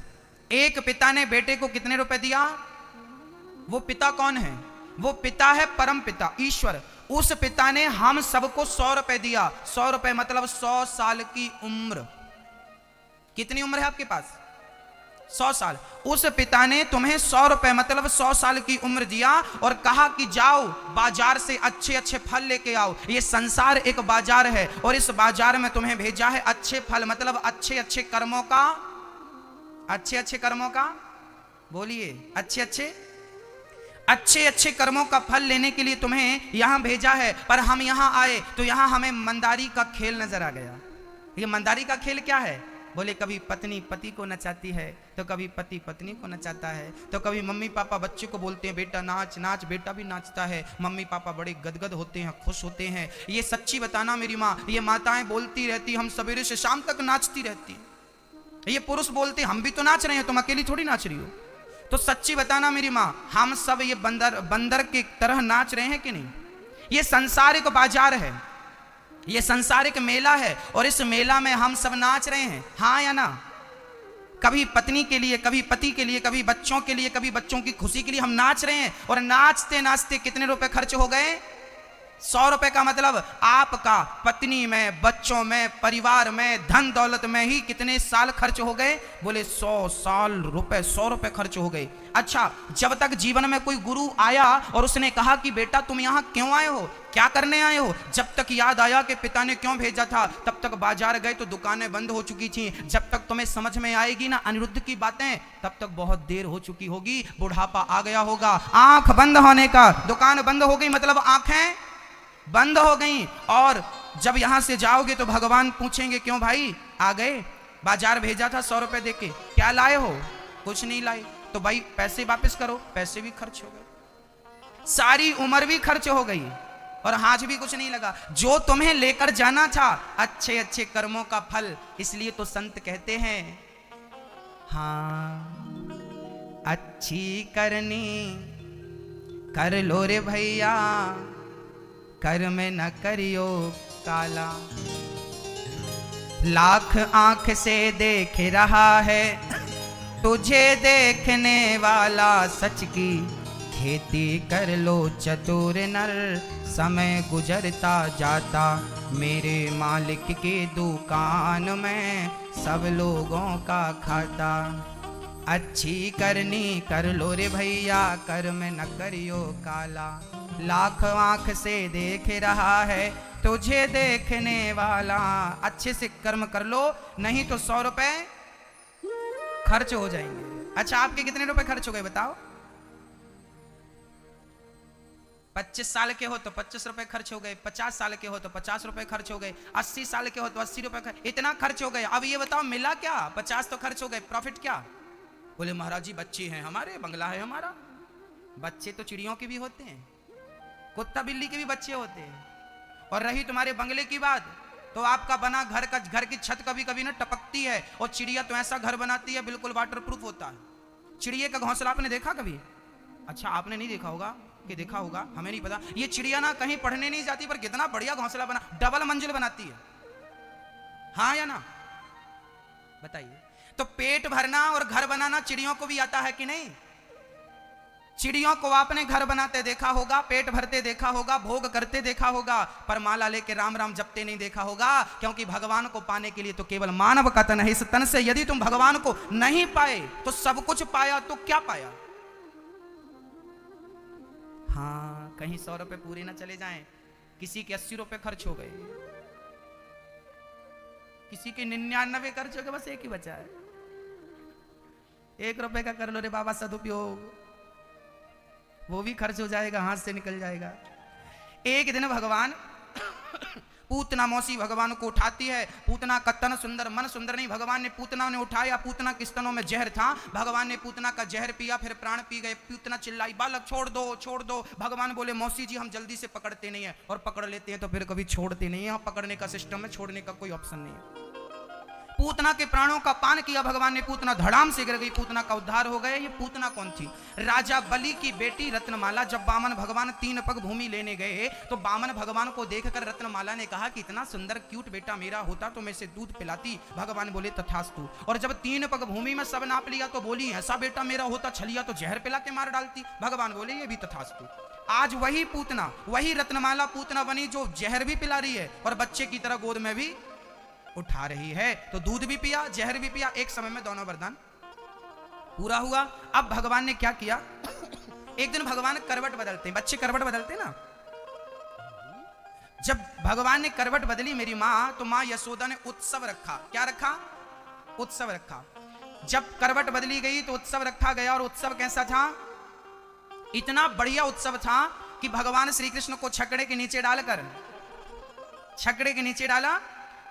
एक पिता ने बेटे को कितने रुपए दिया? वो पिता कौन है? वो पिता है परम पिता ईश्वर। उस पिता ने हम सबको 100 रुपए दिया। 100 रुपए मतलब 100 साल की उम्र। कितनी उम्र है आपके पास? 100 साल। उस पिता ने तुम्हें 100 रुपए मतलब 100 साल की उम्र दिया और कहा कि जाओ बाजार से अच्छे अच्छे फल लेके आओ। ये संसार एक बाजार है और इस बाजार में तुम्हें भेजा है अच्छे फल मतलब अच्छे अच्छे कर्मों का, अच्छे अच्छे कर्मों का, बोलिए, अच्छे अच्छे अच्छे अच्छे कर्मों का फल लेने के लिए तुम्हें यहां भेजा है। पर हम यहां आए तो यहां हमें मंदारी का खेल नजर आ गया। ये मंदारी का खेल क्या है? बोले कभी पत्नी पति को नचाती है, तो कभी पति पत्नी को नचाता है, तो कभी मम्मी पापा बच्चे को बोलते हैं बेटा नाच नाच, बेटा भी नाचता है। मम्मी पापा बड़े गदगद होते हैं, खुश होते हैं। ये सच्ची बताना मेरी माँ, ये माताएं बोलती रहती, हम सवेरे से शाम तक नाचती रहती। ये पुरुष बोलते हम भी तो नाच रहे हैं, तुम अकेली थोड़ी नाच रही हो। तो सच्ची बताना मेरी माँ, हम सब ये बंदर की तरह नाच रहे हैं कि नहीं? ये संसार एक बाजार है, ये संसार एक मेला है और इस मेला में हम सब नाच रहे हैं, हाँ या ना? कभी पत्नी के लिए, कभी पति के लिए, कभी बच्चों के लिए, कभी बच्चों की खुशी के लिए हम नाच रहे हैं। और नाचते नाचते कितने रुपए खर्च हो गए? 100 रुपए का मतलब आपका पत्नी में, बच्चों में, परिवार में, धन दौलत में ही कितने साल खर्च हो गए? बोले 100 साल रुपए, 100 रुपए खर्च हो गए। अच्छा, जब तक जीवन में कोई गुरु आया और उसने कहा कि बेटा तुम यहां क्यों आए हो, क्या करने आए हो, जब तक याद आया कि पिता ने क्यों भेजा था, तब तक बाजार गए तो दुकानें बंद हो चुकी थी। जब तक तुम्हें समझ में आएगी ना अनिरुद्ध की बातें, तब तक बहुत देर हो चुकी होगी, बुढ़ापा आ गया होगा। आंख बंद होने का, दुकान बंद हो गई मतलब आंखें बंद हो गई। और जब यहां से जाओगे तो भगवान पूछेंगे क्यों भाई आ गए? बाजार भेजा था 100 रुपए देके, क्या लाए हो? कुछ नहीं लाए। तो भाई पैसे वापस करो। पैसे भी खर्च हो गए, सारी उम्र भी खर्च हो गई और हाथ भी कुछ नहीं लगा। जो तुम्हें लेकर जाना था अच्छे अच्छे कर्मों का फल, इसलिए तो संत कहते हैं हाँ अच्छी करनी कर लो रे भैया, कर में न करियो काला। लाख आंख से देख रहा है तुझे देखने वाला, सच की खेती कर लो चतुर नर, समय गुजरता जाता मेरे मालिक की दुकान में सब लोगों का खाता। अच्छी करनी कर लो रे भैया, कर में न करियो काला। लाख आंख से देख रहा है तुझे देखने वाला, अच्छे से कर्म कर लो, नहीं तो 100 रुपए खर्च हो जाएंगे। अच्छा, आपके कितने रुपए खर्च हो गए बताओ? 25 साल के हो तो 25 रुपए खर्च हो गए, 50 साल के हो तो 50 रुपए खर्च हो गए, 80 साल के हो तो 80 रुपए, इतना खर्च हो गए। अब ये बताओ मिला क्या? 50 तो खर्च हो गए, प्रॉफिट क्या? बोले महाराज जी बच्चे हैं हमारे, बंगला है हमारा। बच्चे तो चिड़ियों के भी होते हैं, कुत्ता बिल्ली के भी बच्चे होते हैं। और रही तुम्हारे बंगले की बात, तो आपका बना घर की छत कभी कभी ना टपकती है, और चिड़िया तो ऐसा घर बनाती है बिल्कुल वाटरप्रूफ होता है। चिड़िया का घोंसला आपने देखा कभी? अच्छा, आपने नहीं देखा होगा कि देखा होगा, हमें नहीं पता। ये चिड़िया ना कहीं पढ़ने नहीं जाती, पर कितना बढ़िया घोंसला बना, डबल मंजिल बनाती है, हाँ या ना? बताइए। तो पेट भरना और घर बनाना चिड़ियों को भी आता है कि नहीं? चिड़ियों को आपने घर बनाते देखा होगा, पेट भरते देखा होगा, भोग करते देखा होगा, पर माला लेके राम राम जपते नहीं देखा होगा। क्योंकि भगवान को पाने के लिए तो केवल मानव का तन है। इस तन से यदि तुम भगवान को नहीं पाए तो सब कुछ पाया तो क्या पाया? हाँ, कहीं 100 रुपए पूरे ना चले जाएं। किसी के 80 रुपए खर्च हो गए, किसी के 99 खर्च हो गए, बस एक ही बचा है। 1 रुपए का कर लो रे बाबा सदुपयोग, वो भी खर्च हो जाएगा, हाथ से निकल जाएगा। एक दिन भगवान पूतना मौसी भगवान को उठाती है। पूतना का तन सुंदर मन सुंदर नहीं, भगवान ने पूतना ने उठाया। पूतना के स्तनों में जहर था, भगवान ने पूतना का जहर पिया, फिर प्राण पी गए। पूतना चिल्लाई बालक छोड़ दो छोड़ दो। भगवान बोले मौसी जी हम जल्दी से पकड़ते नहीं है, और पकड़ लेते हैं तो फिर कभी छोड़ते नहीं है। यहाँ पकड़ने का सिस्टम है, छोड़ने का कोई ऑप्शन नहीं है। पूतना के प्राणों का पान किया भगवान ने, पूतना धड़ाम से गिर गई, पूतना का उद्धार हो गया। ये पूतना कौन थी? राजा बलि की बेटी रत्नमाला। जब वामन भगवान 3 पग भूमि लेने गए तो वामन भगवान को देखकर रत्नमाला ने कहा कि इतना सुंदर क्यूट बेटा मेरा होता तो मैं इसे दूध पिलाती। भगवान बोले तथास्तु। और जब 3 पग भूमि में सब नाप लिया तो बोली ऐसा बेटा मेरा होता छलिया तो जहर पिला के मार डालती। भगवान बोले ये भी तथास्तु। आज वही पूतना, वही रत्नमाला पूतना बनी जो जहर भी पिला रही है और बच्चे की तरह गोद में भी उठा रही है। तो दूध भी पिया, जहर भी पिया, एक समय में दोनों वरदान पूरा हुआ। अब भगवान ने क्या किया? एक दिन भगवान करवट बदलते, बच्चे करवट बदलते ना। जब भगवान ने करवट बदली मेरी मां, तो मां यशोदा ने उत्सव रखा। क्या रखा? उत्सव रखा। जब करवट बदली गई तो उत्सव रखा गया। और उत्सव कैसा था? इतना बढ़िया उत्सव था कि भगवान श्री कृष्ण को छकड़े के नीचे डालकर, छकड़े के नीचे डाला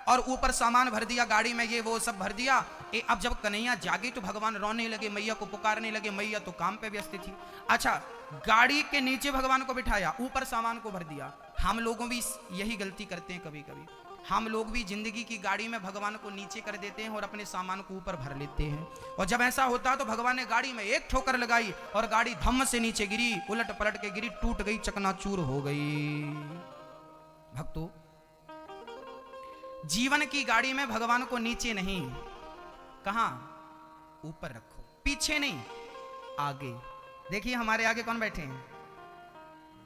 और ऊपर सामान भर दिया, गाड़ी में ये वो सब भर दिया। अब जब कन्हैया जागी तो भगवान रोने लगे, मैया को पुकारने लगे। मैया तो काम पे व्यस्त थी। अच्छा, गाड़ी के नीचे भगवान को बिठाया, ऊपर सामान को भर दिया। हम लोगों भी यही गलती करते हैं कभी कभी। हम लोग भी जिंदगी की गाड़ी में भगवान को नीचे कर देते हैं और अपने सामान को ऊपर भर लेते हैं। और जब ऐसा होता तो भगवान ने गाड़ी में एक ठोकर लगाई और गाड़ी धम्म से नीचे गिरी, उलट पलट के गिरी, टूट गई, चकनाचूर हो गई। भक्तों, जीवन की गाड़ी में भगवान को नीचे नहीं, कहां? ऊपर रखो, पीछे नहीं, आगे। देखिए हमारे आगे कौन बैठे हैं?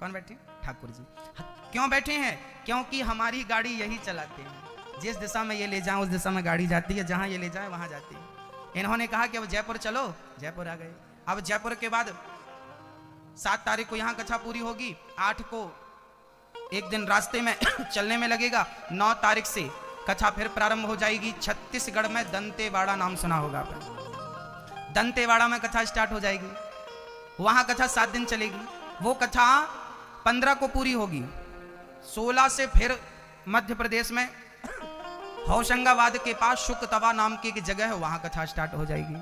कौन बैठे? ठाकुर जी। क्यों बैठे हैं? क्योंकि हमारी गाड़ी यही चलाते हैं। जिस दिशा में ये ले जाएं उस दिशा में गाड़ी जाती है, जहां ये ले जाए वहां जाती है। इन्होंने कहा कि अब जयपुर चलो, जयपुर आ गए। अब जयपुर के बाद 7 तारीख को यहां कथा पूरी होगी, 8 को एक दिन रास्ते में चलने में लगेगा, 9 तारीख से कथा फिर प्रारंभ हो जाएगी। छत्तीसगढ़ में दंतेवाड़ा नाम सुना होगा आपने। दंतेवाड़ा में कथा स्टार्ट हो जाएगी, वहां कथा 7 दिन चलेगी। वो कथा 15 को पूरी होगी। 16 से फिर मध्य प्रदेश में होशंगाबाद के पास शुकतवा नाम की एक जगह है, वहां कथा स्टार्ट हो जाएगी।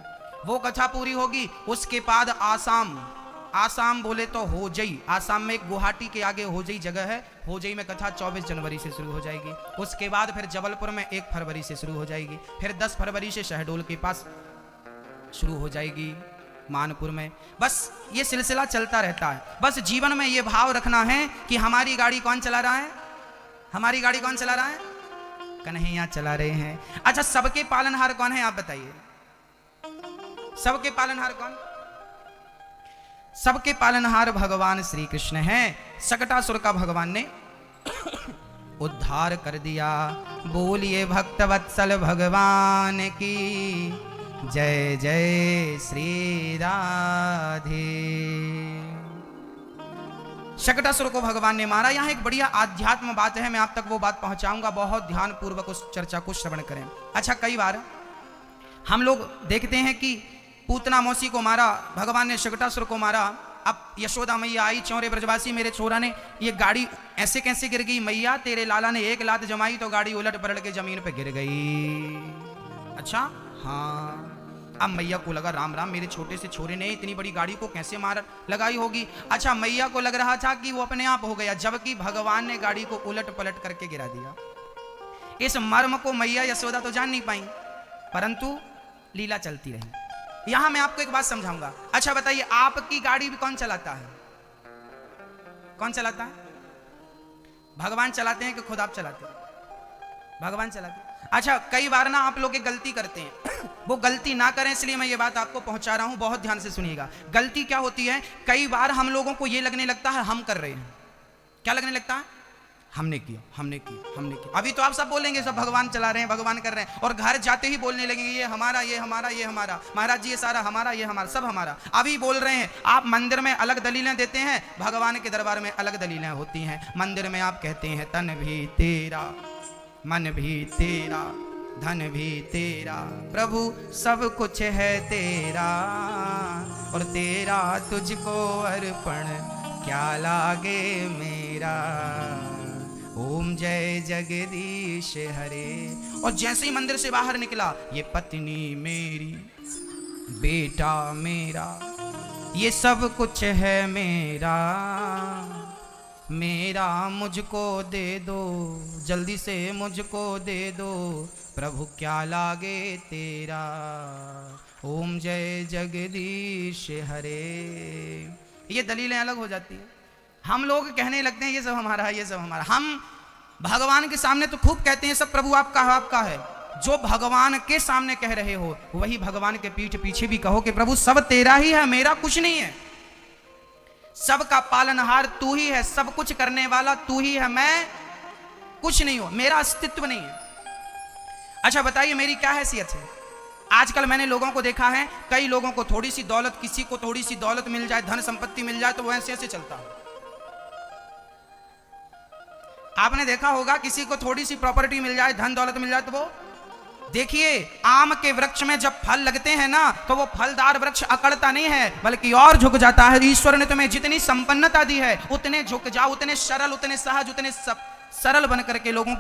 वो कथा पूरी होगी। उसके बाद आसाम, आसाम बोले तो होजई, आसाम में एक गुवाहाटी के आगे होजई जगह है, होजई में कथा 24 जनवरी से शुरू हो जाएगी। उसके बाद फिर जबलपुर में 1 फरवरी से शुरू हो जाएगी। फिर 10 फरवरी से शहडोल के पास शुरू हो जाएगी, मानपुर में। बस ये सिलसिला चलता रहता है। बस जीवन में ये भाव रखना है कि हमारी गाड़ी कौन चला रहा है? हमारी गाड़ी कौन चला रहा है? कन्हैया चला रहे हैं। अच्छा, सबके पालनहार कौन है आप बताइए? सबके पालनहार कौन? सबके पालनहार भगवान श्री कृष्ण हैं। सकटासुर का भगवान ने उद्धार कर दिया। बोलिए भक्त वत्सल भगवान की जय जय श्री राधे। शकटासुर को भगवान ने मारा। यहां एक बढ़िया आध्यात्म बात है, मैं आप तक वो बात पहुंचाऊंगा। बहुत ध्यान पूर्वक उस चर्चा को श्रवण करें। अच्छा, कई बार हम लोग देखते हैं कि पूतना मौसी को मारा, भगवान ने शकटासुर को मारा। अब यशोदा मैया आई, चौरे ब्रजवासी मेरे छोरा ने, ये गाड़ी ऐसे कैसे गिर गई? मैया तेरे लाला ने 1 लात जमाई तो गाड़ी उलट पलट के जमीन पे गिर गई। अच्छा, हाँ। अब मैया को लगा राम राम, मेरे छोटे से छोरे ने इतनी बड़ी गाड़ी को कैसे मार लगाई होगी। अच्छा, मैया को लग रहा था कि वो अपने आप हो गया, जबकि भगवान ने गाड़ी को उलट पलट करके गिरा दिया। इस मर्म को मैया यशोदा तो जान नहीं पाई, परंतु लीला चलती रही। यहां मैं आपको एक बात समझाऊंगा। अच्छा बताइए, आपकी गाड़ी भी कौन चलाता है? कौन चलाता है? भगवान चलाते हैं कि खुद आप चलाते हैं? भगवान चलाते हैं। अच्छा, कई बार ना आप लोग एक गलती करते हैं, वो गलती ना करें इसलिए मैं ये बात आपको पहुंचा रहा हूं, बहुत ध्यान से सुनिएगा। गलती क्या होती है? कई बार हम लोगों को ये लगने लगता है हम कर रहे हैं। क्या लगने लगता है? हमने किया, हमने किया, हमने किया। अभी तो आप सब बोलेंगे सब भगवान चला रहे हैं, भगवान कर रहे हैं, और घर जाते ही बोलने लगेंगे ये हमारा, ये हमारा, ये हमारा, महाराज जी ये सारा हमारा, ये हमारा, सब हमारा। अभी बोल रहे हैं। आप मंदिर में अलग दलीलें देते हैं, भगवान के दरबार में अलग दलीलें होती हैं। मंदिर में आप कहते हैं तन भी तेरा, मन भी तेरा, धन भी तेरा, प्रभु सब कुछ है तेरा, और तेरा तुझको अर्पण क्या लागे मेरा। ओम जय जगदीश हरे। और जैसे ही मंदिर से बाहर निकला, ये पत्नी मेरी, बेटा मेरा, ये सब कुछ है मेरा। मेरा मुझको दे दो, जल्दी से मुझको दे दो, प्रभु क्या लागे तेरा, ओम जय जगदीश हरे। ये दलीलें अलग हो जाती है। हम लोग कहने लगते हैं ये सब हमारा है, ये सब हमारा। हम भगवान के सामने तो खूब कहते हैं सब प्रभु आपका है, आपका है। जो भगवान के सामने कह रहे हो वही भगवान के पीठ पीछे भी कहो कि प्रभु सब तेरा ही है, मेरा कुछ नहीं है। सबका पालनहार तू ही है, सब कुछ करने वाला तू ही है, मैं कुछ नहीं हूं, मेरा अस्तित्व नहीं है। अच्छा बताइए मेरी क्या हैसियत है? आजकल मैंने लोगों को देखा है, कई लोगों को थोड़ी सी दौलत, किसी को थोड़ी सी दौलत मिल जाए, धन संपत्ति मिल जाए तो वो ऐसे ऐसे चलता है। आपने देखा होगा किसी को थोड़ी सी प्रॉपर्टी मिल जाए, धन दौलत मिल जाए तो वो, देखिए आम के वृक्ष में जब फल लगते हैं ना तो वो फलदार वृक्ष अकड़ता नहीं है बल्कि और झुक जाता है। ईश्वर ने तुम्हें जितनी संपन्नता दी है उतने झुक जाओ, उतने सरल, उतने सहज, उतने सरल बन करके लोगों की